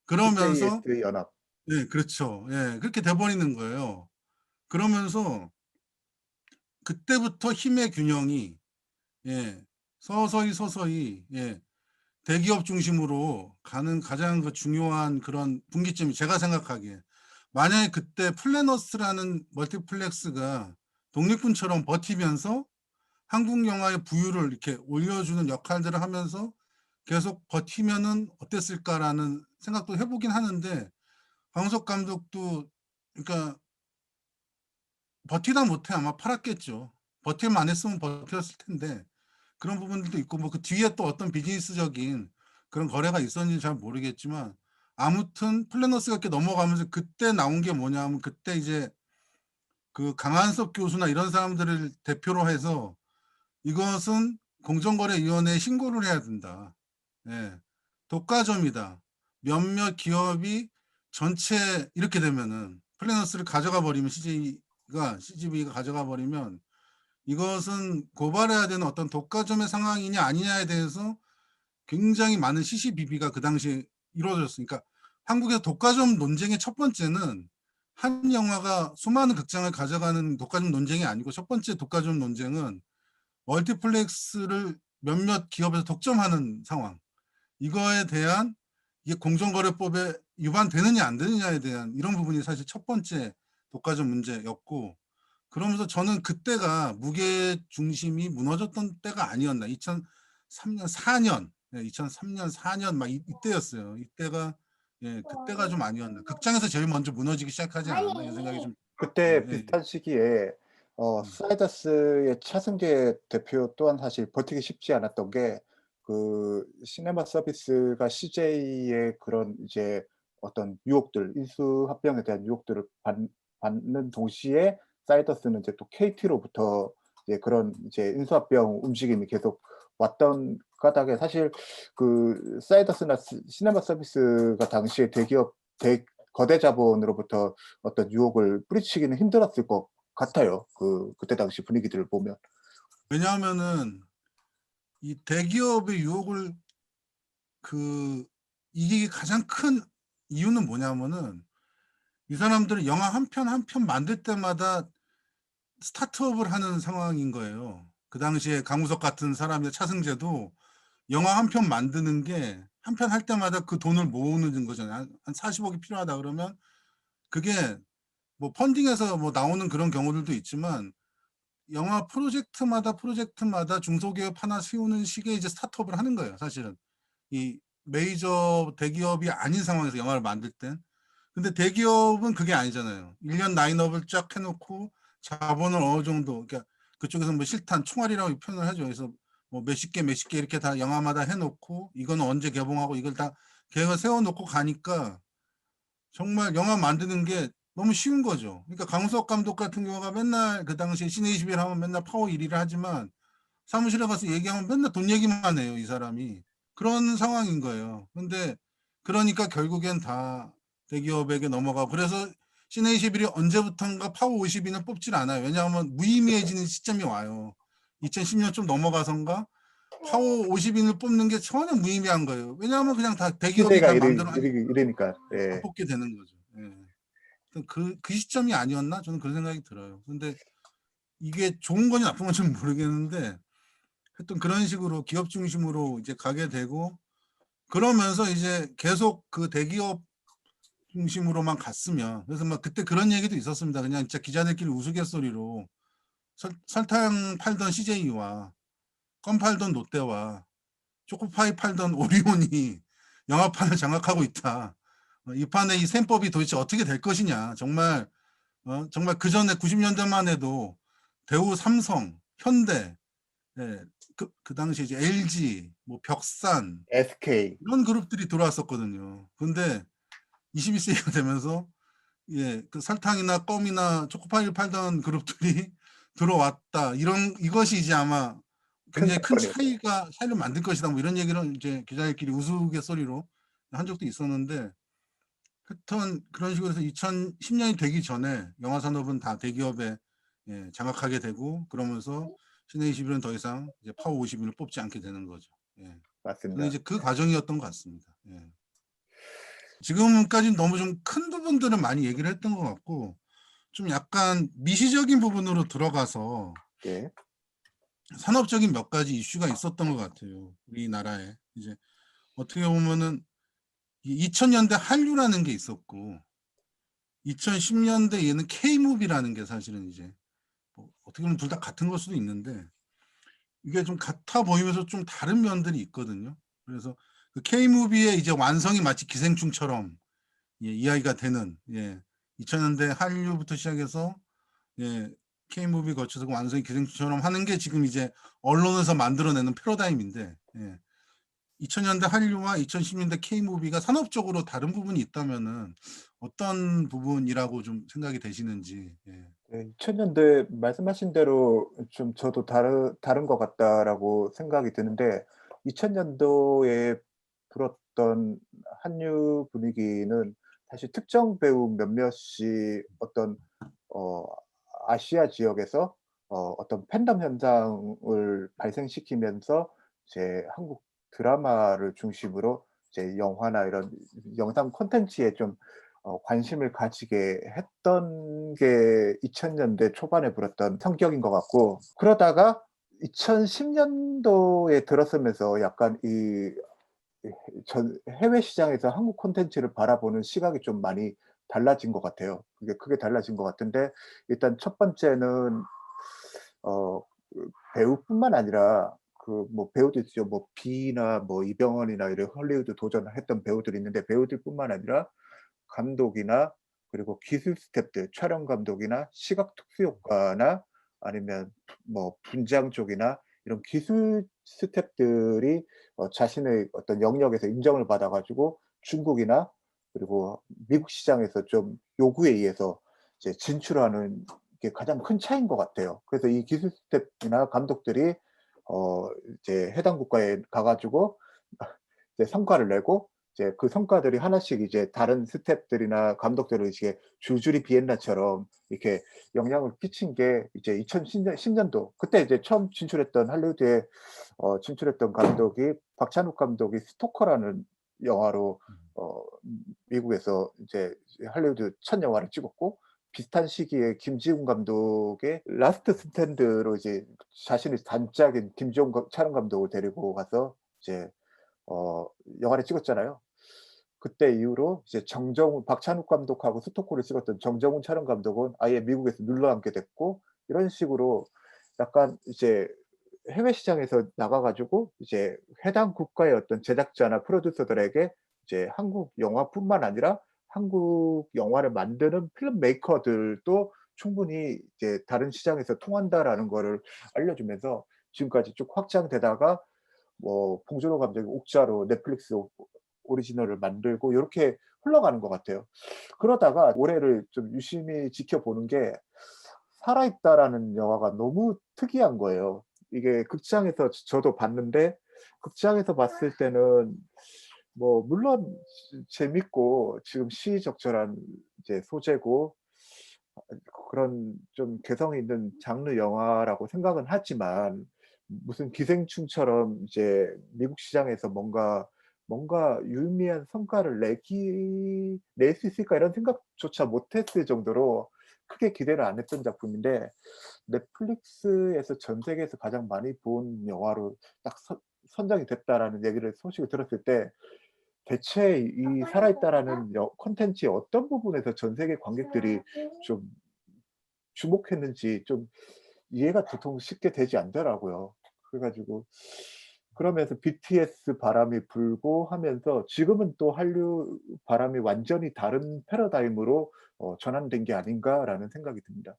그러면서
CJS 연합.
예, 그렇죠. 예, 그렇게 돼 버리는 거예요. 그러면서 그때부터 힘의 균형이 예, 서서히 예, 대기업 중심으로 가는 가장 그 중요한 그런 분기점이 제가 생각하기에 만약에 그때 플래너스라는 멀티플렉스가 독립군처럼 버티면서 한국 영화의 부유를 이렇게 올려주는 역할들을 하면서 계속 버티면은 어땠을까라는 생각도 해보긴 하는데 강석 감독도 그러니까 버티다 못해 아마 팔았겠죠. 버틸만 안 했으면 버텼을 텐데 그런 부분들도 있고 뭐 그 뒤에 또 어떤 비즈니스적인 그런 거래가 있었는지 잘 모르겠지만 아무튼 플래너스가 이렇게 넘어가면서 그때 나온 게 뭐냐면 그때 이제 그 강한석 교수나 이런 사람들을 대표로 해서 이것은 공정거래위원회에 신고를 해야 된다. 예. 독과점이다. 몇몇 기업이 전체 이렇게 되면은 플래너스를 가져가 버리면 CGV가 가져가 버리면 이것은 고발해야 되는 어떤 독과점의 상황이냐 아니냐에 대해서 굉장히 많은 시시비비가 그 당시에 이루어졌으니까 한국에서 독과점 논쟁의 첫 번째는 한 영화가 수많은 극장을 가져가는 독과점 논쟁이 아니고 첫 번째 독과점 논쟁은 멀티플렉스를 몇몇 기업에서 독점하는 상황. 이거에 대한 이게 공정거래법에 위반되느냐 안 되느냐에 대한 이런 부분이 사실 첫 번째 독과점 문제였고 그러면서 저는 그때가 무게 중심이 무너졌던 때가 아니었나. 2003년, 4년, 2003년, 4년 막 이때였어요. 이때가 예, 그때가 좀 아니었나. 극장에서 제일 먼저 무너지기 시작하지 않았나 이런 생각이 좀 들어요.
그때
예,
비슷한 시기에
음.
스라이더스의 차승재 대표 또한 사실 버티기 쉽지 않았던 게 그 시네마 서비스가 CJ의 그런 이제 어떤 유혹들, 인수합병에 대한 유혹들을 받는 동시에 사이더스는 이제 또 KT로부터 이제 그런 이제 인수합병 움직임이 계속 왔던 까닭에 사실 그 사이더스나 시네마 서비스가 당시에 거대 자본으로부터 어떤 유혹을 뿌리치기는 힘들었을 것 같아요. 그때 당시 분위기들을 보면.
왜냐하면은 이 대기업의 유혹을 그 이게 가장 큰 이유는 뭐냐면은 이 사람들은 영화 한 편 한 편 만들 때마다 스타트업을 하는 상황인 거예요. 그 당시에 강우석 같은 사람의 차승재도 영화 한 편 만드는 게 한 편 할 때마다 그 돈을 모으는 거잖아요. 한 40억이 필요하다 그러면 그게 뭐 펀딩에서 뭐 나오는 그런 경우들도 있지만 영화 프로젝트마다 중소기업 하나 세우는 식의 이제 스타트업을 하는 거예요. 사실은 이 메이저 대기업이 아닌 상황에서 영화를 만들 땐. 근데 대기업은 그게 아니잖아요. 1년 라인업을 쫙 해놓고 자본을 어느 정도, 그러니까 그쪽에서 뭐 실탄, 총알이라고 표현을 하죠. 그래서 뭐 몇십 개 이렇게 다 영화마다 해놓고 이거는 언제 개봉하고 이걸 다 계획을 세워놓고 가니까 정말 영화 만드는 게 너무 쉬운 거죠. 그러니까 강우석 감독 같은 경우가 맨날 그 당시에 시내21 하면 맨날 파워 1위를 하지만 사무실에 가서 얘기하면 맨날 돈 얘기만 해요, 이 사람이. 그런 상황인 거예요. 근데 그러니까 결국엔 다 대기업에게 넘어가고 그래서 시내21이 언제부턴가 파워 50인을 뽑질 않아요. 왜냐하면 무의미해지는 시점이 와요. 2010년 좀 넘어가선가 파워 50인을 뽑는 게 전혀 무의미한 거예요. 왜냐하면 그냥 다 대기업이
시대가
다 마음대로 하니까
이러니까.
안
예.
뽑게 되는 거죠. 예. 그 시점이 아니었나? 저는 그런 생각이 들어요. 근데 이게 좋은 건지 나쁜 건지 모르겠는데 하여튼 그런 식으로 기업 중심으로 이제 가게 되고 그러면서 이제 계속 그 대기업 중심으로만 갔으면 그래서 막 그때 그런 얘기도 있었습니다. 그냥 진짜 기자들끼리 우스갯소리로 설탕 팔던 CJ와 껌 팔던 롯데와 초코파이 팔던 오리온이 영화판을 장악하고 있다. 이 판의 이 셈법이 도대체 어떻게 될 것이냐. 정말 그 전에 90년대만 해도 대우, 삼성, 현대, 예, 그 당시 이제 LG, 뭐 벽산
SK.
이런 그룹들이 들어왔었거든요. 근데 21세기가 되면서 예, 그 설탕이나 껌이나 초코파이를 팔던 그룹들이 들어왔다. 이것이 이제 아마
큰
굉장히 큰
사건이었죠.
차이를 만들 것이다. 뭐 이런 얘기를 이제 기자들끼리 우스갯소리로 한 적도 있었는데 하여튼 그런 식으로 해서 2010년이 되기 전에 영화 산업은 다 대기업에 장악하게 되고, 그러면서 신의 21은 더 이상 이제 파워 51을 뽑지 않게 되는 거죠. 예. 저는
맞습니다.
이제 그 과정이었던 것 같습니다. 예. 지금까지는 너무 좀 큰 부분들은 많이 얘기를 했던 것 같고, 좀 약간 미시적인 부분으로 들어가서
예,
산업적인 몇 가지 이슈가 있었던 것 같아요. 우리나라에. 이제 어떻게 보면은 2000년대 한류라는 게 있었고, 2010년대 얘는 K무비라는 게 사실은 이제 뭐 어떻게 보면 둘 다 같은 걸 수도 있는데, 이게 좀 같아 보이면서 좀 다른 면들이 있거든요. 그래서 그 K무비의 이제 완성이 마치 기생충처럼 이야기가 되는, 2000년대 한류부터 시작해서 K무비 거쳐서 그 완성이 기생충처럼 하는 게 지금 이제 언론에서 만들어내는 패러다임인데, 2000년대 한류와 2010년대 K무비가 산업적으로 다른 부분이 있다면은 어떤 부분이라고 좀 생각이 되시는지.
네, 2000년대 말씀하신 대로 좀 저도 다른 것 같다라고 생각이 드는데 2000년도에 불었던 한류 분위기는 사실 특정 배우 몇몇이 어떤 어 아시아 지역에서 어떤 팬덤 현상을 발생시키면서 이제 한국 드라마를 중심으로 이제 영화나 이런 영상 콘텐츠에 좀 관심을 가지게 했던 게 2000 년대 초반에 불었던 성격인 것 같고, 그러다가 2010 년도에 들어서면서 약간 이 전 해외 시장에서 한국 콘텐츠를 바라보는 시각이 좀 많이 달라진 것 같아요. 그게 크게 달라진 것 같은데, 일단 첫 번째는 어 배우뿐만 아니라 그 뭐 배우도 있죠. 뭐 비나 뭐 이병헌이나 이런 헐리우드 도전을 했던 배우들이 있는데, 배우들뿐만 아니라 감독이나 그리고 기술 스태프들, 촬영 감독이나 시각 특수 효과나 아니면 뭐 분장 쪽이나 이런 기술 스태프들이 자신의 어떤 영역에서 인정을 받아 가지고 중국이나 그리고 미국 시장에서 좀 요구에 의해서 이제 진출하는 게 가장 큰 차이인 것 같아요. 그래서 이 기술 스태프나 감독들이 이제 해당 국가에 가 가지고 이제 성과를 내고, 이제 그 성과들이 하나씩 이제 다른 스태프들이나 감독들을 이제 줄줄이 비엔나처럼 이렇게 영향을 끼친 게 이제 2010 년도, 그때 이제 처음 진출했던 할리우드에 진출했던 감독이 박찬욱 감독이 스토커라는 영화로 미국에서 이제 할리우드 첫 영화를 찍었고, 비슷한 시기에 김지훈 감독의 라스트 스탠드로 이제 자신의 단짝인 김지훈 촬영 감독을 데리고 가서 이제 어 영화를 찍었잖아요. 그때 이후로 이제 정정훈 박찬욱 감독하고 스토커를 찍었던 정정훈 촬영 감독은 아예 미국에서 눌러앉게 됐고, 이런 식으로 약간 이제 해외 시장에서 나가 가지고 이제 해당 국가의 어떤 제작자나 프로듀서들에게 이제 한국 영화뿐만 아니라 한국 영화를 만드는 필름 메이커들도 충분히 이제 다른 시장에서 통한다라는 거를 알려주면서 지금까지 쭉 확장되다가 뭐 봉준호 감독이 옥자로 넷플릭스 오리지널을 만들고 요렇게 흘러가는 것 같아요. 그러다가 올해를 좀 유심히 지켜보는 게, 살아있다라는 영화가 너무 특이한 거예요. 이게 극장에서 저도 봤는데, 극장에서 봤을 때는 뭐 물론 재밌고 지금 시의적절한 이제 소재고 그런 좀 개성 있는 장르 영화라고 생각은 하지만, 무슨 기생충처럼 이제 미국 시장에서 뭔가 유의미한 성과를 낼 수 있을까 이런 생각조차 못 했을 정도로 크게 기대를 안 했던 작품인데, 넷플릭스에서 전 세계에서 가장 많이 본 영화로 딱 선정이 됐다라는 얘기를 소식을 들었을 때, 대체 이 살아있다라는 콘텐츠의 어떤 부분에서 전 세계 관객들이 좀 주목했는지 좀 이해가 도통 쉽게 되지 않더라고요. 그래 가지고 그러면서 BTS 바람이 불고 하면서 지금은 또 한류 바람이 완전히 다른 패러다임으로 전환된 게 아닌가라는 생각이 듭니다.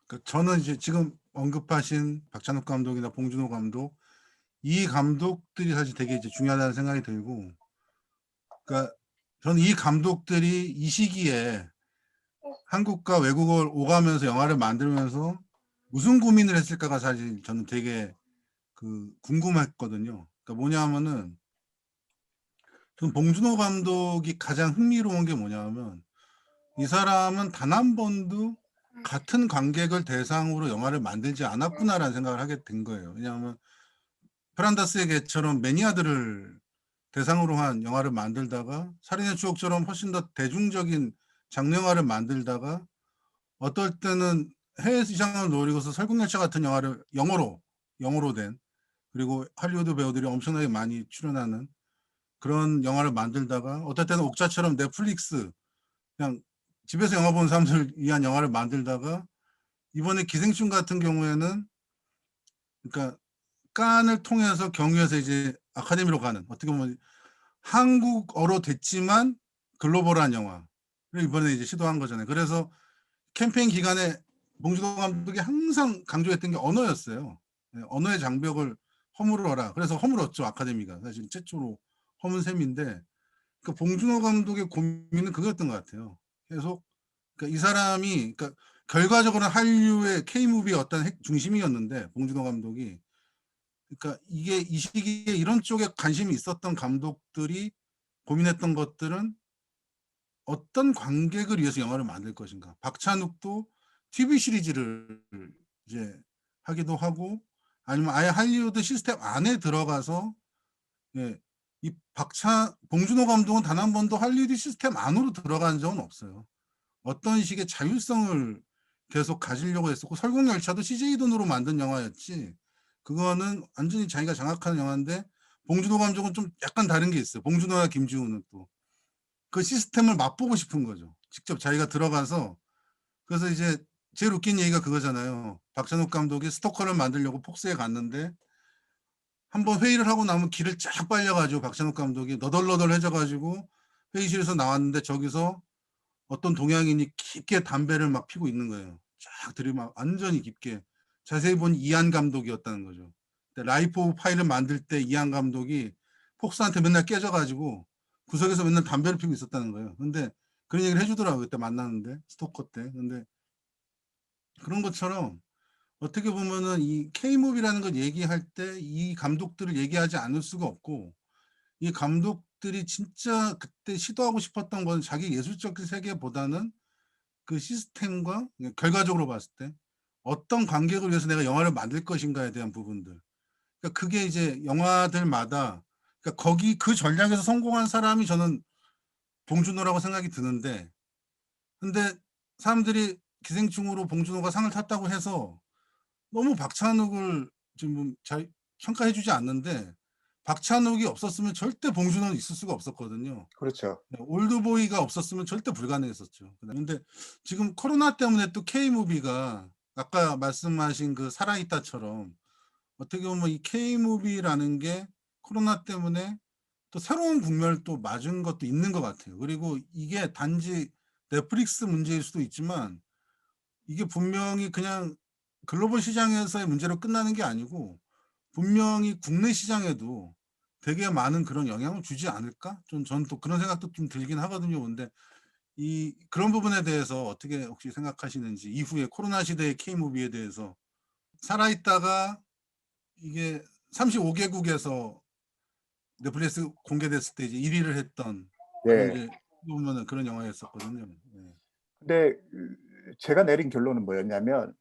그러니까 저는 이제 지금 언급하신 박찬욱 감독이나 봉준호 감독, 이 감독들이 사실 되게 이제 중요하다는 생각이 들고, 그러니까 저는 이 감독들이 이 시기에 한국과 외국을 오가면서 영화를 만들면서 무슨 고민을 했을까가 사실 저는 되게 궁금했거든요. 그러니까 뭐냐면은 전 봉준호 감독이 가장 흥미로운 게 뭐냐면 이 사람은 단 한 번도 같은 관객을 대상으로 영화를 만들지 않았구나라는 생각을 하게 된 거예요. 왜냐하면 프란다스의 개처럼 매니아들을 대상으로 한 영화를 만들다가 살인의 추억처럼 훨씬 더 대중적인 장르 영화를 만들다가 어떨 때는 해외 시장을 노리고서 설국열차 같은 영화를 영어로 된, 그리고 할리우드 배우들이 엄청나게 많이 출연하는 그런 영화를 만들다가 어떨 때는 옥자처럼 넷플릭스 그냥 집에서 영화 보는 사람들 위한 영화를 만들다가 이번에 기생충 같은 경우에는 그러니까 칸을 통해서 경유해서 이제 아카데미로 가는, 어떻게 보면 한국어로 됐지만 글로벌한 영화를 이번에 이제 시도한 거잖아요. 그래서 캠페인 기간에 봉준호 감독이 항상 강조했던 게 언어였어요. 네, 언어의 장벽을 허물어라. 그래서 허물었죠, 아카데미가. 사실 최초로 허문 셈인데, 그 봉준호 감독의 고민은 그거였던 것 같아요. 계속 그러니까 이 사람이, 그러니까 결과적으로는 한류의 K무비의 어떤 중심이었는데 봉준호 감독이, 그러니까 이게 이 시기에 이런 쪽에 관심이 있었던 감독들이 고민했던 것들은 어떤 관객을 위해서 영화를 만들 것인가. 박찬욱도 TV 시리즈를 이제 하기도 하고, 아니면 아예 할리우드 시스템 안에 들어가서, 예, 이 봉준호 감독은 단 한 번도 할리우드 시스템 안으로 들어간 적은 없어요. 어떤 식의 자율성을 계속 가지려고 했었고, 설국열차도 CJ 돈으로 만든 영화였지, 그거는 완전히 자기가 장악하는 영화인데, 봉준호 감독은 좀 약간 다른 게 있어요. 봉준호와 김지훈은 또 그 시스템을 맛보고 싶은 거죠. 직접 자기가 들어가서. 그래서 이제 제일 웃긴 얘기가 그거잖아요. 박찬욱 감독이 스토커를 만들려고 폭스에 갔는데 한번 회의를 하고 나면 기를 쫙 빨려가지고 박찬욱 감독이 너덜너덜해져가지고 회의실에서 나왔는데 저기서 어떤 동양인이 깊게 담배를 막 피고 있는 거예요. 쫙 들이막 완전히 깊게. 자세히 본 이한 감독이었다는 거죠. 라이프 오브 파이를 만들 때 이한 감독이 폭스한테 맨날 깨져가지고 구석에서 맨날 담배를 피고 있었다는 거예요. 근데 그런 얘기를 해주더라고요. 그때 만났는데 스토커 때. 근데 그런 것처럼 어떻게 보면은 이 K무비라는 걸 얘기할 때 이 감독들을 얘기하지 않을 수가 없고, 이 감독들이 진짜 그때 시도하고 싶었던 건 자기 예술적 세계보다는 그 시스템과 결과적으로 봤을 때 어떤 관객을 위해서 내가 영화를 만들 것인가에 대한 부분들. 그러니까 그게 이제 영화들마다, 그러니까 거기 그 전략에서 성공한 사람이 저는 봉준호라고 생각이 드는데, 근데 사람들이 기생충으로 봉준호가 상을 탔다고 해서 너무 박찬욱을 지금 잘 평가해주지 않는데, 박찬욱이 없었으면 절대 봉준호는 있을 수가 없었거든요.
그렇죠.
네, 올드보이가 없었으면 절대 불가능했었죠. 근데 지금 코로나 때문에 또 K무비가 아까 말씀하신 그 살아있다처럼 어떻게 보면 이 K무비라는 게 코로나 때문에 또 새로운 국면을 또 맞은 것도 있는 것 같아요. 그리고 이게 단지 넷플릭스 문제일 수도 있지만 이게 분명히 그냥 글로벌 시장에서의 문제로 끝나는 게 아니고 분명히 국내 시장에도 되게 많은 그런 영향을 주지 않을까? 저는 또 그런 생각도 좀 들긴 하거든요. 근데 이 그런 부분에 대해서 어떻게 혹시 생각하시는지, 이후에 코로나 시대의 K무비에 대해서 살아있다가 이게 35개국에서 넷플릭스 공개됐을 때 이제 1위를 했던 그런
네.
이제 보면은 그런 영화였었거든요. 네.
근데 제가 내린 결론은 뭐였냐면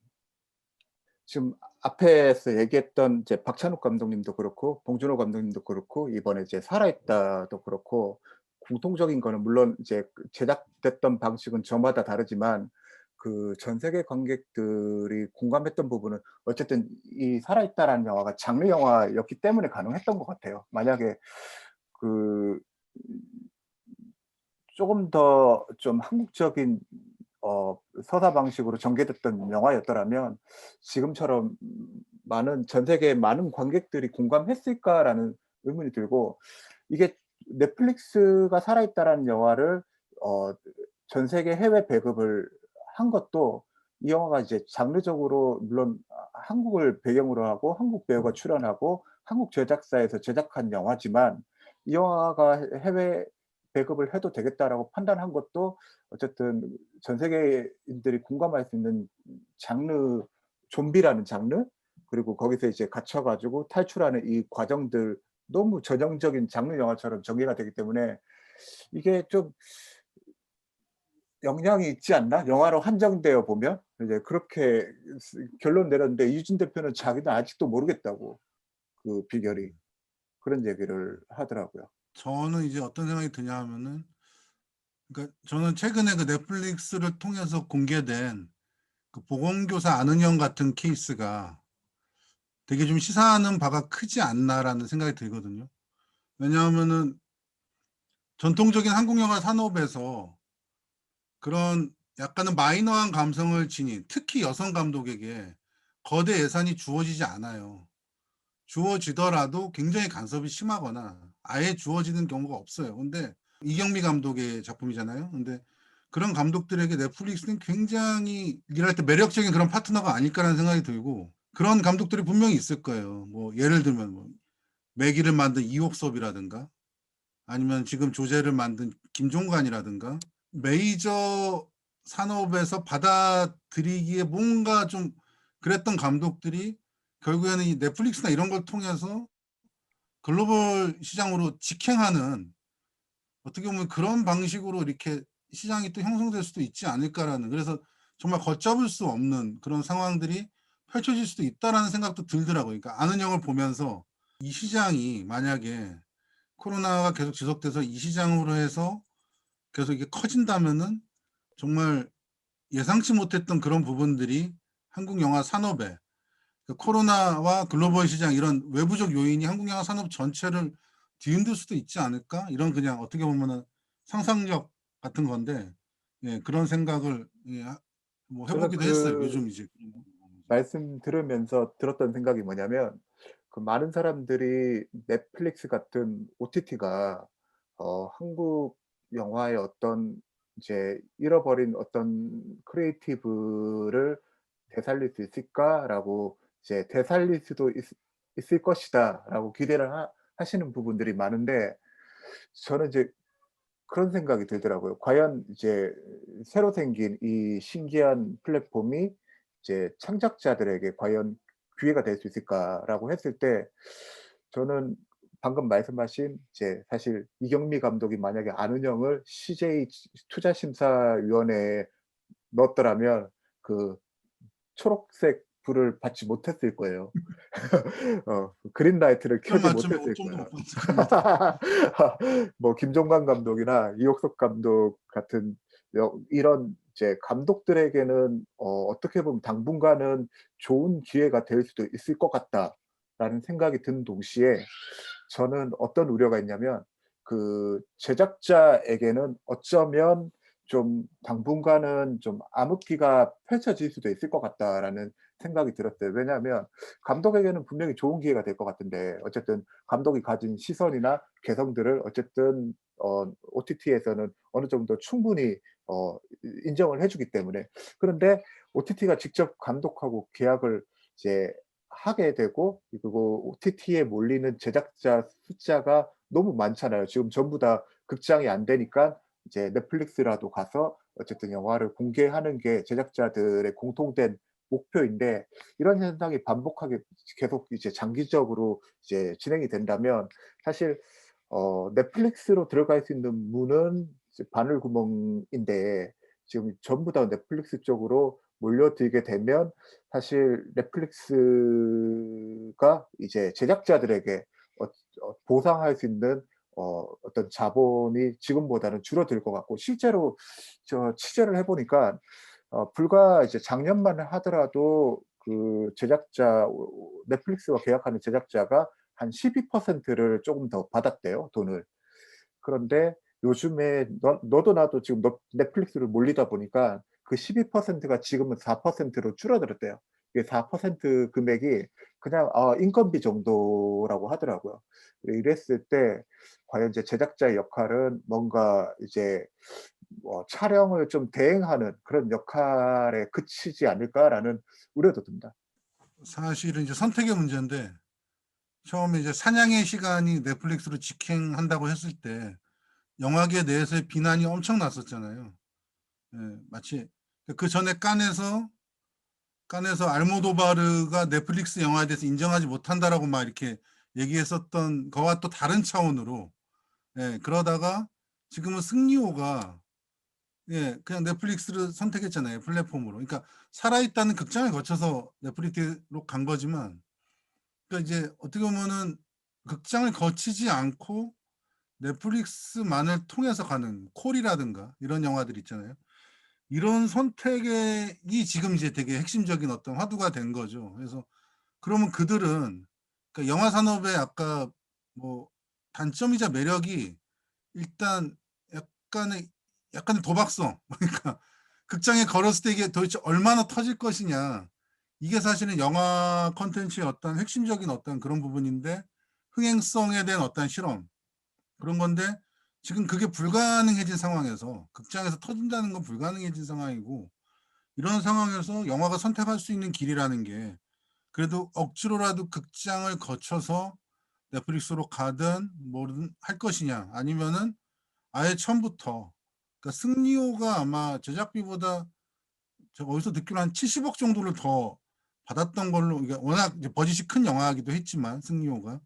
지금 앞에서 얘기했던 이제 박찬욱 감독님도 그렇고 봉준호 감독님도 그렇고 이번에 이제 살아있다도 그렇고 공통적인 거는 물론 이제 그 제작됐던 방식은 저마다 다르지만 그 전 세계 관객들이 공감했던 부분은 어쨌든 이 살아있다라는 영화가 장르 영화였기 때문에 가능했던 것 같아요. 만약에 그 쪼금 더 좀 한국적인 서사 방식으로 전개됐던 영화였더라면 지금처럼 많은 전 세계의 많은 관객들이 공감했을까라는 의문이 들고, 이게 넷플릭스가 살아있다라는 영화를 어 전 세계 해외 배급을 한 것도 이 영화가 이제 장르적으로 물론 한국을 배경으로 하고 한국 배우가 출연하고 한국 제작사에서 제작한 영화지만 이 영화가 해외 배급을 해도 되겠다라고 판단한 것도 어쨌든 전 세계인들이 공감할 수 있는 장르, 좀비라는 장르, 그리고 거기서 이제 갇혀 가지고 탈출하는 이 과정들 너무 전형적인 장르 영화처럼 전개가 되기 때문에 이게 좀 영향이 있지 않나? 영화로 한정되어 보면 이제 그렇게 결론 내렸는데 이준 대표는 자기는 아직도 모르겠다고 그 비결이.
음.
그런 얘기를 하더라고요.
저는 이제 어떤 생각이 드냐 하면은, 그러니까 저는 최근에 그 넷플릭스를 통해서 공개된 그 보건교사 안은영 같은 케이스가 되게 좀 시사하는 바가 크지 않나라는 생각이 들거든요. 왜냐하면은 전통적인 한국 영화 산업에서 그런 약간은 마이너한 감성을 지닌, 특히 여성 감독에게 거대 예산이 주어지지 않아요. 주어지더라도 굉장히 간섭이 심하거나 아예 주어지는 경우가 없어요. 근데 이경미 감독의 작품이잖아요. 근데 그런 감독들에게 넷플릭스는 굉장히 일할 때 매력적인 그런 파트너가 아닐까라는 생각이 들고, 그런 감독들이 분명히 있을 거예요. 뭐 예를 들면 뭐 매기를 만든 이옥섭이라든가, 아니면 지금 조제를 만든 김종관이라든가, 메이저 산업에서 받아들이기에 뭔가 좀 그랬던 감독들이 결국에는 이 넷플릭스나 이런 걸 통해서 글로벌 시장으로 직행하는, 어떻게 보면 그런 방식으로 이렇게 시장이 또 형성될 수도 있지 않을까라는, 그래서 정말 걷잡을 수 없는 그런 상황들이 펼쳐질 수도 있다라는 생각도 들더라고요. 그러니까 아는 형을 보면서 이 시장이 만약에 코로나가 계속 지속돼서 이 시장으로 해서 계속 이게 커진다면은 정말 예상치 못했던 그런 부분들이 한국 영화 산업에, 그 코로나와 글로벌 시장 이런 외부적 요인이 한국 영화 산업 전체를 뒤흔들 수도 있지 않을까? 이런 그냥 어떻게 보면은 상상력 같은 건데, 예, 그런 생각을 예, 뭐
저는
해보기도 했어요.
그
요즘 이제.
말씀 들으면서 들었던 생각이 뭐냐면 그 많은 사람들이 넷플릭스 같은 OTT가 한국 영화의 어떤 이제 잃어버린 어떤 크리에이티브를 되살릴 수 있을까라고 이제 '되살릴 수도 있을 것이다.'라고 기대를 하시는 부분들이 많은데 저는 이제 그런 생각이 들더라고요. 과연 이제 새로 생긴 이 신기한 플랫폼이 이제 '창작자들에게 과연 기회가 될 수 있을까?'라고 했을 때 저는 방금 말씀하신 이제 사실 이경미 감독이 만약에 안은영을 CJ 투자심사위원회에 넣었더라면 그 초록색 불을 받지 못했을 거예요. 그린라이트를
1점
켜지
만점에
못했을
5점도
거예요.
못 받을 겁니다.
뭐 김종관 감독이나 이옥석 감독 같은 이런 이제 감독들에게는 어떻게 보면 당분간은 '좋은 기회가 될 수도 있을 것 같다.'라는 생각이 든 동시에 저는 어떤 우려가 있냐면 그 제작자에게는 어쩌면 좀 '당분간은 좀 암흑기가 펼쳐질 수도 있을 것 같다.'라는 생각이 들었어요. 왜냐하면 감독에게는 분명히 좋은 기회가 될 것 같은데 어쨌든 감독이 가진 시선이나 개성들을 어쨌든 OTT에서는 어느 정도 충분히 어 인정을 해 주기 때문에. 그런데 OTT가 직접 감독하고 계약을 이제 하게 되고 그리고 OTT에 몰리는 제작자 숫자가 너무 많잖아요. 지금 전부 다 극장이 안 되니까 이제 넷플릭스라도 가서 어쨌든 영화를 공개하는 게 제작자들의 공통된 목표인데 이런 현상이 반복하게 계속 이제 장기적으로 이제 진행이 된다면 사실 넷플릭스로 들어갈 수 있는 문은 이제 바늘구멍인데 지금 전부 다 넷플릭스 쪽으로 몰려들게 되면 사실 넷플릭스가 이제 제작자들에게 어 보상할 수 있는 어떤 자본이 지금보다는 줄어들 것 같고 실제로 저 취재를 해 보니까 불과 이제 작년만 하더라도 그 제작자 넷플릭스와 계약하는 제작자가 한 12%를 쪼금 더 받았대요, 돈을. 그런데 요즘에 너도 나도 지금 넷플릭스로 몰리다 보니까 그 12%가 지금은 4%로 줄어들었대요. 이게 4% 금액이 그냥 인건비 정도라고 하더라고요. 이랬을 때 과연 이제 제작자의 역할은 뭔가 이제 촬영을 좀 대행하는 그런 역할에 그치지 않을까라는 우려도 듭니다.
사실은 이제 선택의 문제인데, 처음에 이제 사냥의 시간이 넷플릭스로 직행한다고 했을 때 영화계 내에서의 비난이 엄청났었잖아요. 예, 마치 그 전에 깐에서 알모도바르가 넷플릭스 영화에 대해서 인정하지 못한다라고 막 이렇게 얘기했었던 거와 또 다른 차원으로, 예, 그러다가 지금은 승리호가, 예, 그냥 넷플릭스를 선택했잖아요, 플랫폼으로. 그러니까 살아있다는 극장을 거쳐서 넷플릭스로 간 거지만, 그러니까 이제 어떻게 보면은 극장을 거치지 않고 넷플릭스만을 통해서 가는 콜이라든가 이런 영화들 있잖아요. 이런 선택이 지금 이제 되게 핵심적인 어떤 화두가 된 거죠. 그래서 그러면 그들은, 그러니까 영화 산업의 아까 뭐 단점이자 매력이 일단 약간의 약간의 도박성. 그러니까 극장에 걸었을 때 이게 도대체 얼마나 터질 것이냐. 이게 사실은 영화 콘텐츠의 어떤 핵심적인 어떤 그런 부분인데, 흥행성에 대한 어떤 실험, 그런 건데, 지금 그게 불가능해진 상황에서 극장에서 터진다는 건 불가능해진 상황이고, 이런 상황에서 영화가 선택할 수 있는 길이라는 게 그래도 억지로라도 극장을 거쳐서 넷플릭스로 가든 뭐든 할 것이냐, 아니면은 아예 처음부터, 그러니까 승리호가 아마 제작비보다 제가 어디서 듣기로 한 70억 정도를 더 받았던 걸로, 이게 워낙 이제 버짓이 큰 영화이기도 했지만 승리호가,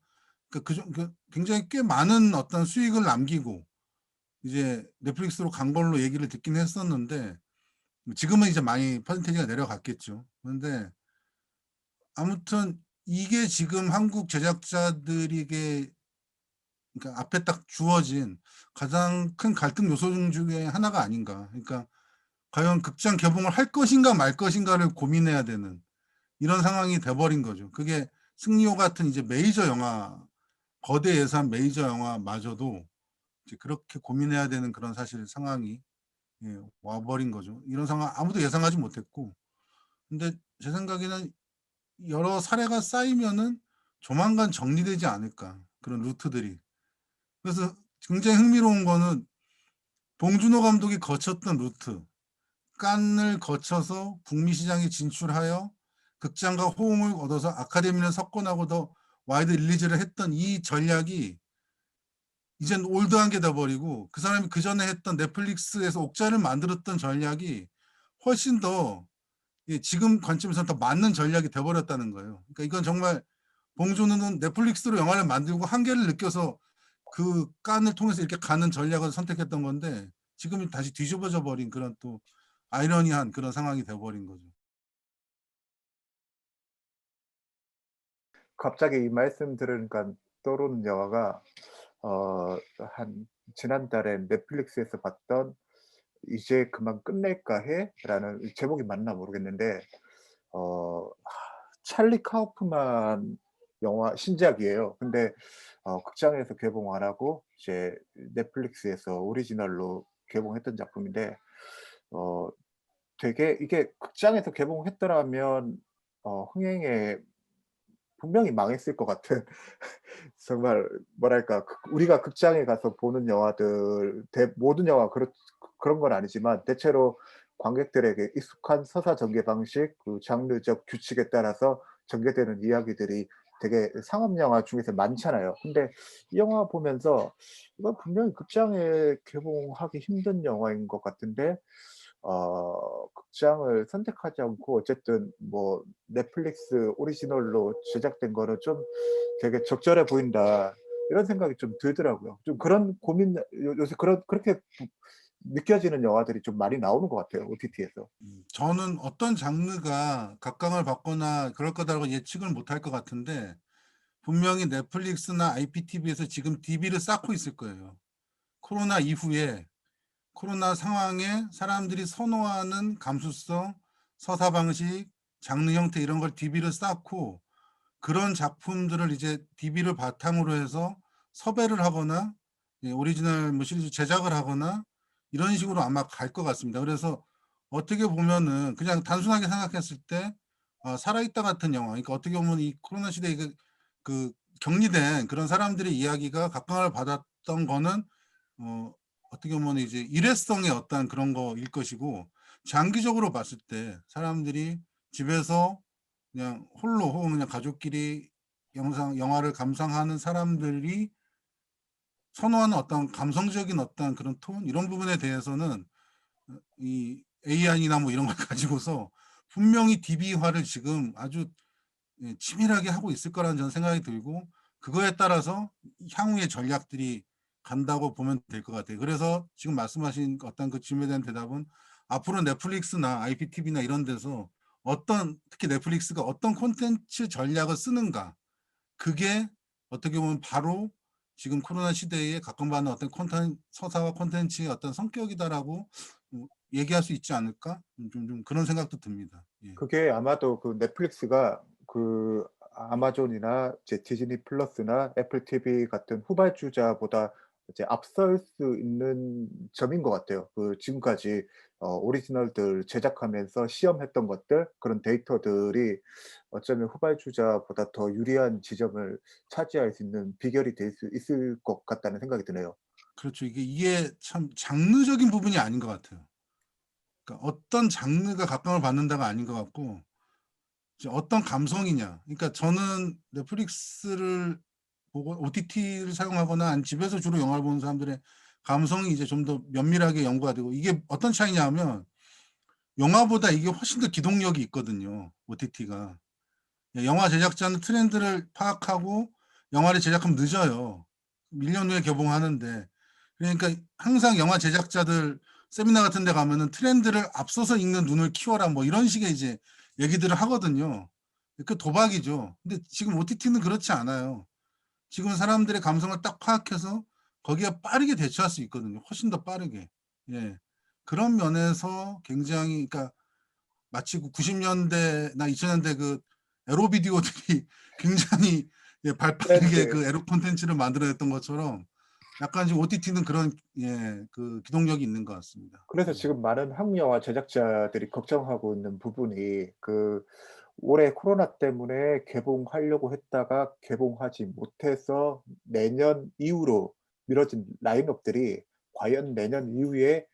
그러니까 굉장히 꽤 많은 어떤 수익을 남기고 이제 넷플릭스로 간 걸로 얘기를 듣긴 했었는데, 지금은 이제 많이 퍼센테이지가 내려갔겠죠. 그런데 아무튼 이게 지금 한국 제작자들에게, 그러니까 앞에 딱 주어진 가장 큰 갈등 요소 중에 하나가 아닌가. 그러니까 과연 극장 개봉을 할 것인가 말 것인가를 고민해야 되는 이런 상황이 돼버린 거죠. 그게 승리호 같은 이제 메이저 영화, 거대 예산 메이저 영화마저도 이제 그렇게 고민해야 되는 그런 사실 상황이, 예, 와버린 거죠. 이런 상황 아무도 예상하지 못했고, 근데 제 생각에는 여러 사례가 쌓이면은 조만간 정리되지 않을까, 그런 루트들이. 그래서 굉장히 흥미로운 거는 봉준호 감독이 거쳤던 루트, 깐을 거쳐서 북미 시장에 진출하여 극장과 호응을 얻어서 아카데미를 석권하고 더 와이드 릴리즈를 했던 이 전략이 이젠 올드한 게 돼버리고, 그 사람이 그 전에 했던 넷플릭스에서 옥자를 만들었던 전략이 훨씬 더, 예, 지금 관점에서는 더 맞는 전략이 돼버렸다는 거예요. 그러니까 이건 정말 봉준호는 넷플릭스로 영화를 만들고 한계를 느껴서 그 깐을 통해서 이렇게 가는 전략을 선택했던 건데, 지금 다시 뒤집어져 버린 그런 또 아이러니한 그런 상황이 돼버린 거죠.
갑자기 이 말씀 들으니까 떠오르는 영화가 한 지난달에 넷플릭스에서 봤던 '이제 그만 끝낼까 해?'라는 제목이 맞나 모르겠는데 찰리 카우프만 영화 신작이에요. 근데 극장에서 개봉 안 하고 이제 넷플릭스에서 오리지널로 개봉했던 작품인데 어 되게 이게 극장에서 개봉했더라면 흥행에 분명히 망했을 것 같은 정말 뭐랄까 우리가 극장에 가서 보는 영화들 모든 영화 그런 건 아니지만 대체로 관객들에게 익숙한 서사 전개 방식, 그 장르적 규칙에 따라서 전개되는 이야기들이 되게 상업 영화 중에서 많잖아요. 근데 이 영화 보면서 이건 분명히 극장에 개봉하기 힘든 영화인 것 같은데 극장을 선택하지 않고 어쨌든 뭐 넷플릭스 오리지널로 제작된 거는 좀 되게 적절해 보인다. 이런 생각이 좀 들더라고요. 좀 그런 고민 요새 그렇게 느껴지는 영화들이 좀 많이 나오는 것 같아요, OTT에서.
저는 어떤 장르가 각광을 받거나 그럴 거다라고 예측을 못할 것 같은데, 분명히 넷플릭스나 IPTV에서 지금 DB를 쌓고 있을 거예요. 코로나 이후에, 코로나 상황에 사람들이 선호하는 감수성, 서사 방식, 장르 형태 이런 걸 DB를 쌓고, 그런 작품들을 이제 DB를 바탕으로 해서 섭외를 하거나, 예, 오리지널 뭐 시리즈 제작을 하거나 이런 식으로 아마 갈 것 같습니다. 그래서 어떻게 보면은 그냥 단순하게 생각했을 때 살아있다 같은 영화, 그러니까 어떻게 보면 이 코로나 시대에 그 격리된 그런 사람들의 이야기가 각광을 받았던 거는 어떻게 보면 이제 일회성의 어떤 그런 거일 것이고, 장기적으로 봤을 때 사람들이 집에서 그냥 홀로 혹은 그냥 가족끼리 영화를 감상하는 사람들이 선호하는 어떤 감성적인 어떤 그런 톤, 이런 부분에 대해서는 이 AI나 뭐 이런 걸 가지고서 분명히 DB화를 지금 아주, 예, 치밀하게 하고 있을 거라는 저는 생각이 들고, 그거에 따라서 향후의 전략들이 간다고 보면 될 것 같아요. 그래서 지금 말씀하신 어떤 그 질문에 대한 대답은 앞으로 넷플릭스나 IPTV나 이런 데서 특히 넷플릭스가 어떤 콘텐츠 전략을 쓰는가, 그게 어떻게 보면 바로 지금 코로나 시대에 각광받는 어떤 서사와 콘텐츠의 어떤 성격이다라고 얘기할 수 있지 않을까? 좀 그런 생각도 듭니다. 예.
그게 아마도 그 넷플릭스가 그 아마존이나 이제 디즈니 플러스나 애플 TV 같은 후발주자보다 이제 앞설 수 있는 점인 것 같아요. 그 지금까지 오리지널들 제작하면서 시험했던 것들, 그런 데이터들이 어쩌면 후발주자보다 더 유리한 지점을 차지할 수 있는 비결이 될 수 있을 것 같다는 생각이 드네요.
그렇죠. 이게 참 장르적인 부분이 아닌 것 같아요. 그러니까 어떤 장르가 각광을 받는다가 아닌 것 같고, 이제 어떤 감성이냐. 그러니까 저는 넷플릭스를 보고 OTT를 사용하거나 아니면 집에서 주로 영화를 보는 사람들의 감성이 이제 좀 더 면밀하게 연구가 되고, 이게 어떤 차이냐 하면 영화보다 이게 훨씬 더 기동력이 있거든요, OTT가. 영화 제작자는 트렌드를 파악하고 영화를 제작하면 늦어요. 1년 후에 개봉하는데. 그러니까 항상 영화 제작자들 세미나 같은 데 가면은 트렌드를 앞서서 읽는 눈을 키워라 뭐 이런 식의 이제 얘기들을 하거든요. 그 도박이죠. 근데 지금 OTT는 그렇지 않아요. 지금 사람들의 감성을 딱 파악해서 거기에 빠르게 대처할 수 있거든요. 훨씬 더 빠르게. 예. 그런 면에서 굉장히, 그러니까 마치 90년대나 2000년대 그 에로 비디오들이 굉장히 발빠르게
트렌드
그 에로 콘텐츠를 만들어냈던 것처럼 약간 지금 OTT는 그런 그 기동력이 있는 것 같습니다.
그래서 지금 많은 한국 영화 제작자들이 걱정하고 있는 부분이 그 올해 코로나 때문에 개봉하려고 했다가 개봉하지 못해서 내년 이후로 미뤄진 라인업들이 과연 내년 이후에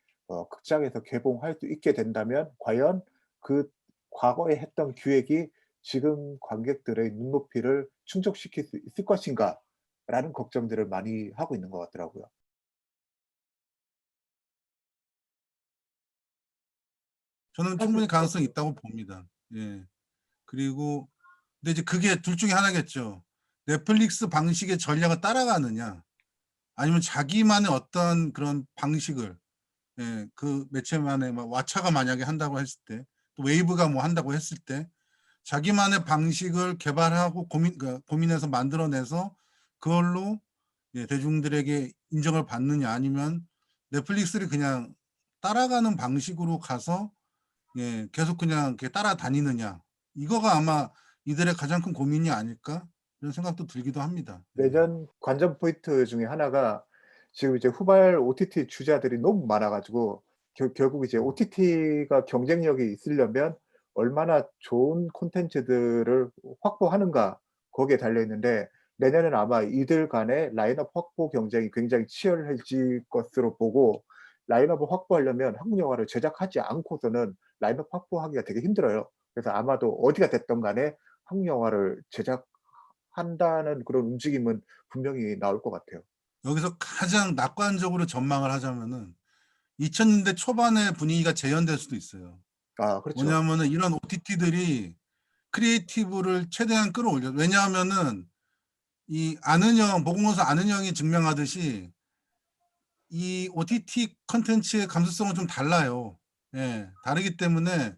극장에서 개봉할 수 있게 된다면 과연 그 과거에 했던 기획이 지금 관객들의 눈높이를 충족시킬 수 있을 것인가라는 걱정들을 많이 하고 있는 것 같더라고요.
저는
사실
충분히 가능성이 있다고 봅니다. 예. 그리고 근데 이제 그게 둘 중에 하나겠죠. 넷플릭스 방식의 전략을 따라가느냐, 아니면 자기만의 어떤 그런 방식을, 그 매체만의 뭐 왓챠가 만약에 한다고 했을 때, 또 웨이브가 뭐 한다고 했을 때 자기만의 방식을 개발하고 고민해서 만들어내서 그걸로 대중들에게 인정을 받느냐, 아니면 넷플릭스를 그냥 따라가는 방식으로 가서 계속 그냥 이렇게 따라다니느냐. 이거가 아마 이들의 가장 큰 고민이 아닐까 이런 생각도 들기도 합니다.
내년 관전 포인트 중에 하나가 지금 이제 후발 OTT 주자들이 너무 많아 가지고 결국 이제 OTT가 경쟁력이 있으려면 얼마나 좋은 콘텐츠들을 확보하는가 거기에 달려 있는데 내년에는 아마 이들 간의 라인업 확보 경쟁이 굉장히 치열해질 것으로 보고 라인업을 확보하려면 한국 영화를 제작하지 않고서는 라인업 확보하기가 되게 힘들어요. 그래서 아마도 어디가 됐든 간에 한국 영화를 제작한다는 그런 움직임은 분명히 나올 것 같아요.
여기서 가장 낙관적으로 전망을 하자면은 2000년대 초반의 분위기가 재현될 수도 있어요.
아 그렇죠.
뭐냐면은 이런 OTT들이 크리에이티브를 최대한 끌어올려. 왜냐하면은 이 아는 형, 보건공사 아는 형이 증명하듯이 이 OTT 컨텐츠의 감수성은 좀 달라요. 다르기 때문에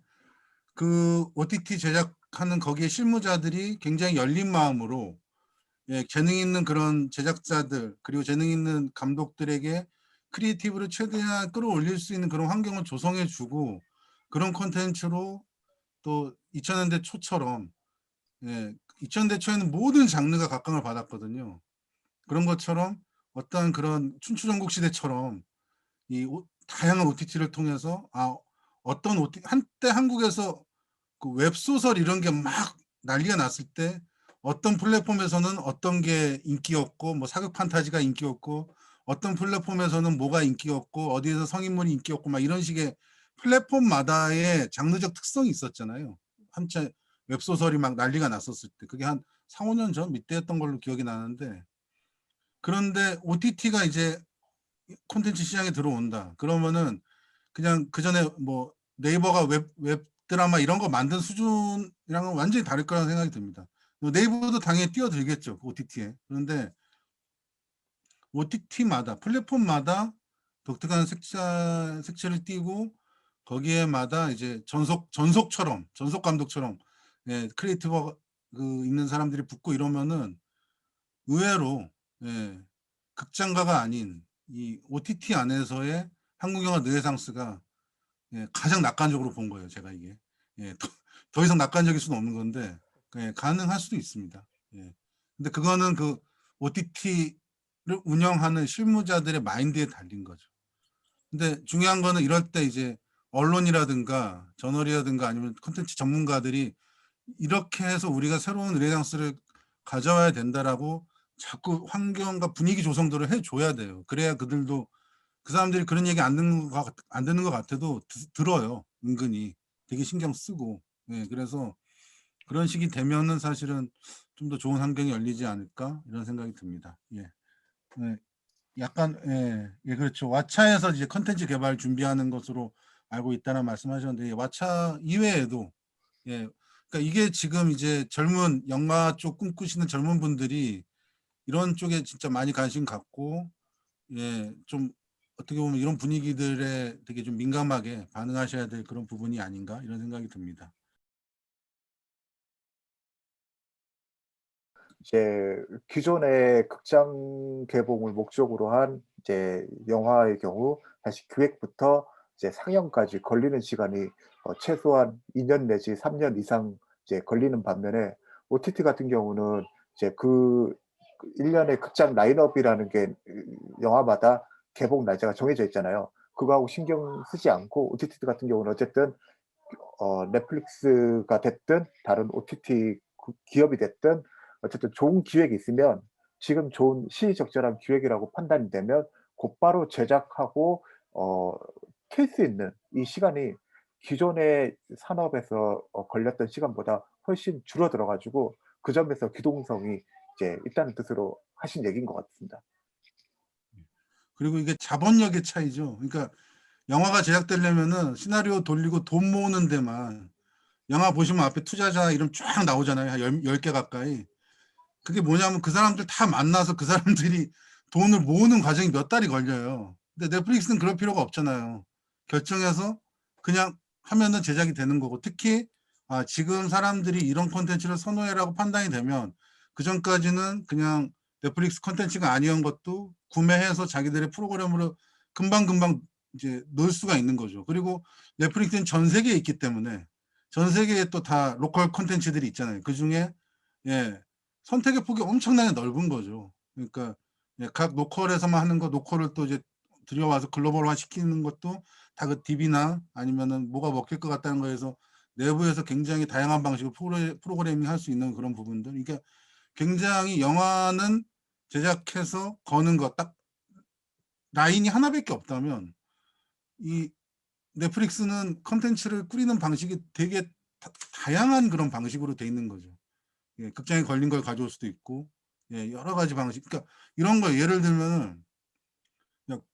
그 OTT 제작하는 거기에 실무자들이 굉장히 열린 마음으로 재능 있는 그런 제작자들 그리고 재능 있는 감독들에게 크리에이티브를 최대한 끌어올릴 수 있는 그런 환경을 조성해 주고, 그런 콘텐츠로 또 2000년대 초처럼 2000년대 초에는 모든 장르가 각광을 받았거든요. 그런 것처럼 어떤 그런 춘추전국 시대처럼 다양한 OTT를 통해서 어떤 한때 한국에서 그 웹소설 이런 게 막 난리가 났을 때 어떤 플랫폼에서는 어떤 게 인기였고 뭐 사극 판타지가 인기였고 어떤 플랫폼에서는 뭐가 인기였고 어디에서 성인물이 인기였고 막 이런 식의 플랫폼마다의 장르적 특성이 있었잖아요. 한때 웹소설이 막 난리가 났었을 때 그게 한 4, 5년 전 밑때였던 걸로 기억이 나는데, 그런데 OTT가 이제 콘텐츠 시장에 들어온다. 그러면은 그냥 그전에 뭐 네이버가 웹 드라마 이런 거 만든 수준이랑은 완전히 다를 거라는 생각이 듭니다. 네이버도 당연히 뛰어들겠죠, OTT에. 그런데 OTT마다 플랫폼마다 독특한 색채를 띠고 거기에마다 이제 전속 감독처럼 예, 크리에이티브 그 있는 사람들이 붙고 이러면은 의외로 예, 극장가가 아닌 이 OTT 안에서의 한국 영화 르네상스가 예, 가장 낙관적으로 본 거예요, 제가 이게. 예, 더 이상 낙관적일 수는 없는 건데 예, 가능할 수도 있습니다. 예. 근데 그거는 그 OTT를 운영하는 실무자들의 마인드에 달린 거죠. 근데 중요한 거는 이럴 때 이제 언론이라든가 저널이라든가 아니면 콘텐츠 전문가들이 이렇게 해서 우리가 새로운 르네상스를 가져와야 된다라고 자꾸 환경과 분위기 조성들을 해줘야 돼요. 그래야 그들도 그 사람들이 그런 얘기 안 듣는 것 같아도 들어요. 은근히 되게 신경 쓰고. 예, 그래서 그런 식이 되면은 사실은 좀 더 좋은 환경이 열리지 않을까 이런 생각이 듭니다. 예. 예, 약간 예, 그렇죠. 왓챠에서 이제 컨텐츠 개발 준비하는 것으로 알고 있다는 말씀하셨는데 왓챠 이외에도 예, 그러니까 이게 지금 이제 젊은 영화 쪽 꿈꾸시는 젊은 분들이 이런 쪽에 진짜 많이 관심 갖고 예, 좀 어떻게 보면 이런 분위기들에 되게 좀 민감하게 반응하셔야 될 그런 부분이 아닌가 이런 생각이 듭니다.
이제 기존의 극장 개봉을 목적으로 한 이제 영화의 경우 다시 기획부터 이제 상영까지 걸리는 시간이 최소한 2년 내지 3년 이상 이제 걸리는 반면에 OTT 같은 경우는 이제 그 1 년의 극장 라인업이라는 게 영화마다 개봉 날짜가 정해져 있잖아요. 그거하고 신경 쓰지 않고 OTT 같은 경우는 어쨌든 넷플릭스가 됐든 다른 OTT 기업이 됐든 어쨌든 좋은 기획이 있으면 지금 좋은 시의적절한 기획이라고 판단이 되면 곧바로 제작하고 어 틀 수 있는 이 시간이 기존의 산업에서 걸렸던 시간보다 훨씬 줄어들어 가지고 그 점에서 기동성이 이제 있다는 뜻으로 하신 얘기인 것 같습니다.
그리고 이게 자본력의 차이죠. 그러니까 영화가 제작되려면은 시나리오 돌리고 돈 모으는 데만 영화 보시면 앞에 투자자 이름 쫙 나오잖아요. 한 10개 가까이. 그게 뭐냐면 그 사람들 다 만나서 그 사람들이 돈을 모으는 과정이 몇 달이 걸려요. 근데 넷플릭스는 그럴 필요가 없잖아요. 결정해서 그냥 하면은 제작이 되는 거고 특히 지금 사람들이 이런 콘텐츠를 선호해라고 판단이 되면 그전까지는 그냥 넷플릭스 콘텐츠가 아니었던 것도 구매해서 자기들의 프로그램으로 금방금방 이제 넣을 수가 있는 거죠. 그리고 넷플릭스는 전 세계에 있기 때문에 전 세계에 또 다 로컬 콘텐츠들이 있잖아요. 그중에 예, 선택의 폭이 엄청나게 넓은 거죠. 그러니까 예, 각 로컬에서만 하는 거 노컬을 또 이제 들여와서 글로벌화 시키는 것도 다 그 DB나 아니면은 뭐가 먹힐 것 같다는 거에서 내부에서 굉장히 다양한 방식으로 프로그래밍 할 수 있는 그런 부분들. 그러니까 굉장히 영화는 제작해서 거는 거 딱 라인이 하나밖에 없다면 이 넷플릭스는 컨텐츠를 꾸리는 방식이 되게 다양한 그런 방식으로 돼 있는 거죠. 예, 극장에 걸린 걸 가져올 수도 있고 예, 여러 가지 방식. 그러니까 이런 거 예를 들면은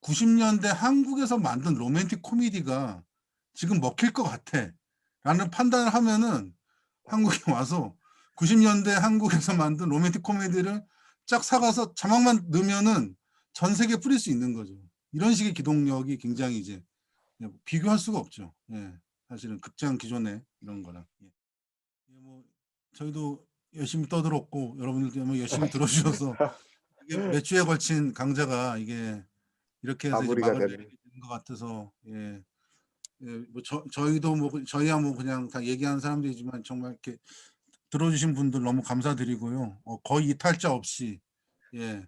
90년대 한국에서 만든 로맨틱 코미디가 지금 먹힐 것 같아라는 판단을 하면은 한국에 와서 90년대 한국에서 만든 로맨틱 코미디를 쫙 사가서 자막만 넣으면은 전 세계에 뿌릴 수 있는 거죠. 이런 식의 기동력이 굉장히 이제 비교할 수가 없죠. 예, 사실은 극장 기존에 이런 거랑. 예. 예, 뭐 저희도 열심히 떠들었고 여러분들도 뭐 열심히 들어주셔서 이게 몇 주에 걸친 강좌가 이게 이렇게 해서 이제
마무리가
막을
되는.
내리게 되는 것 같아서 예, 예, 뭐 저희도 뭐 저희야 뭐 그냥 다 얘기하는 사람들이지만 정말 이렇게 들어주신 분들 너무 감사드리고요. 거의 이탈자 없이 예,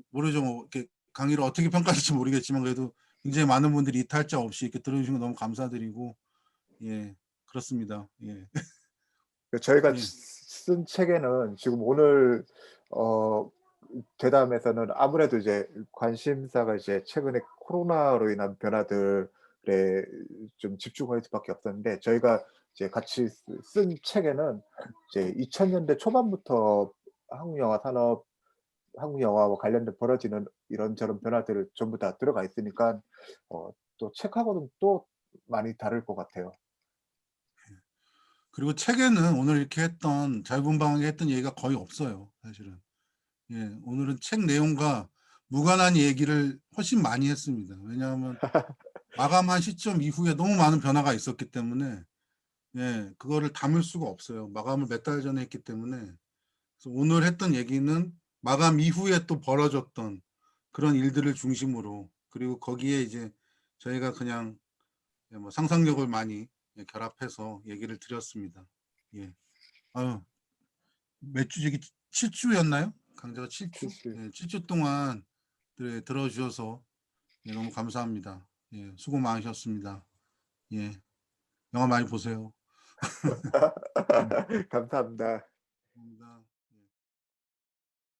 모르죠 뭐 이렇게 강의를 어떻게 평가할지 모르겠지만 그래도 굉장히 많은 분들이 이탈자 없이 이렇게 들어주신 거 너무 감사드리고 예, 그렇습니다. 예,
저희가
예,
쓴 책에는 지금 오늘 어 대담에서는 아무래도 이제 관심사가 이제 최근에 코로나로 인한 변화들에 좀 집중할 수밖에 없었는데 저희가 이제 같이 쓴 책에는 이제 2000 년대 초반부터 한국 영화 산업 한국 영화와 관련된 벌어지는 이런저런 변화들을 전부 다 들어가 있으니까 또 책하고는 또 많이 다를 것 같아요.
그리고 책에는 오늘 이렇게 했던 자유분방하게 했던 얘기가 거의 없어요, 사실은. 예, 오늘은 책 내용과 무관한 얘기를 훨씬 많이 했습니다. 왜냐하면 마감한 시점 이후에 너무 많은 변화가 있었기 때문에 예, 그거를 담을 수가 없어요. 마감을 몇 달 전에 했기 때문에. 그래서 오늘 했던 얘기는 마감 이후에 또 벌어졌던 그런 일들을 중심으로, 그리고 거기에 이제 저희가 그냥 뭐 상상력을 많이 결합해서 얘기를 드렸습니다. 예. 아유, 몇 주지? 7주였나요? 강좌가 7주?
실수.
예, 7주 동안 들어주셔서 예, 너무 감사합니다. 예, 수고 많으셨습니다. 예, 영화 많이 보세요.
감사합니다.
감사합니다.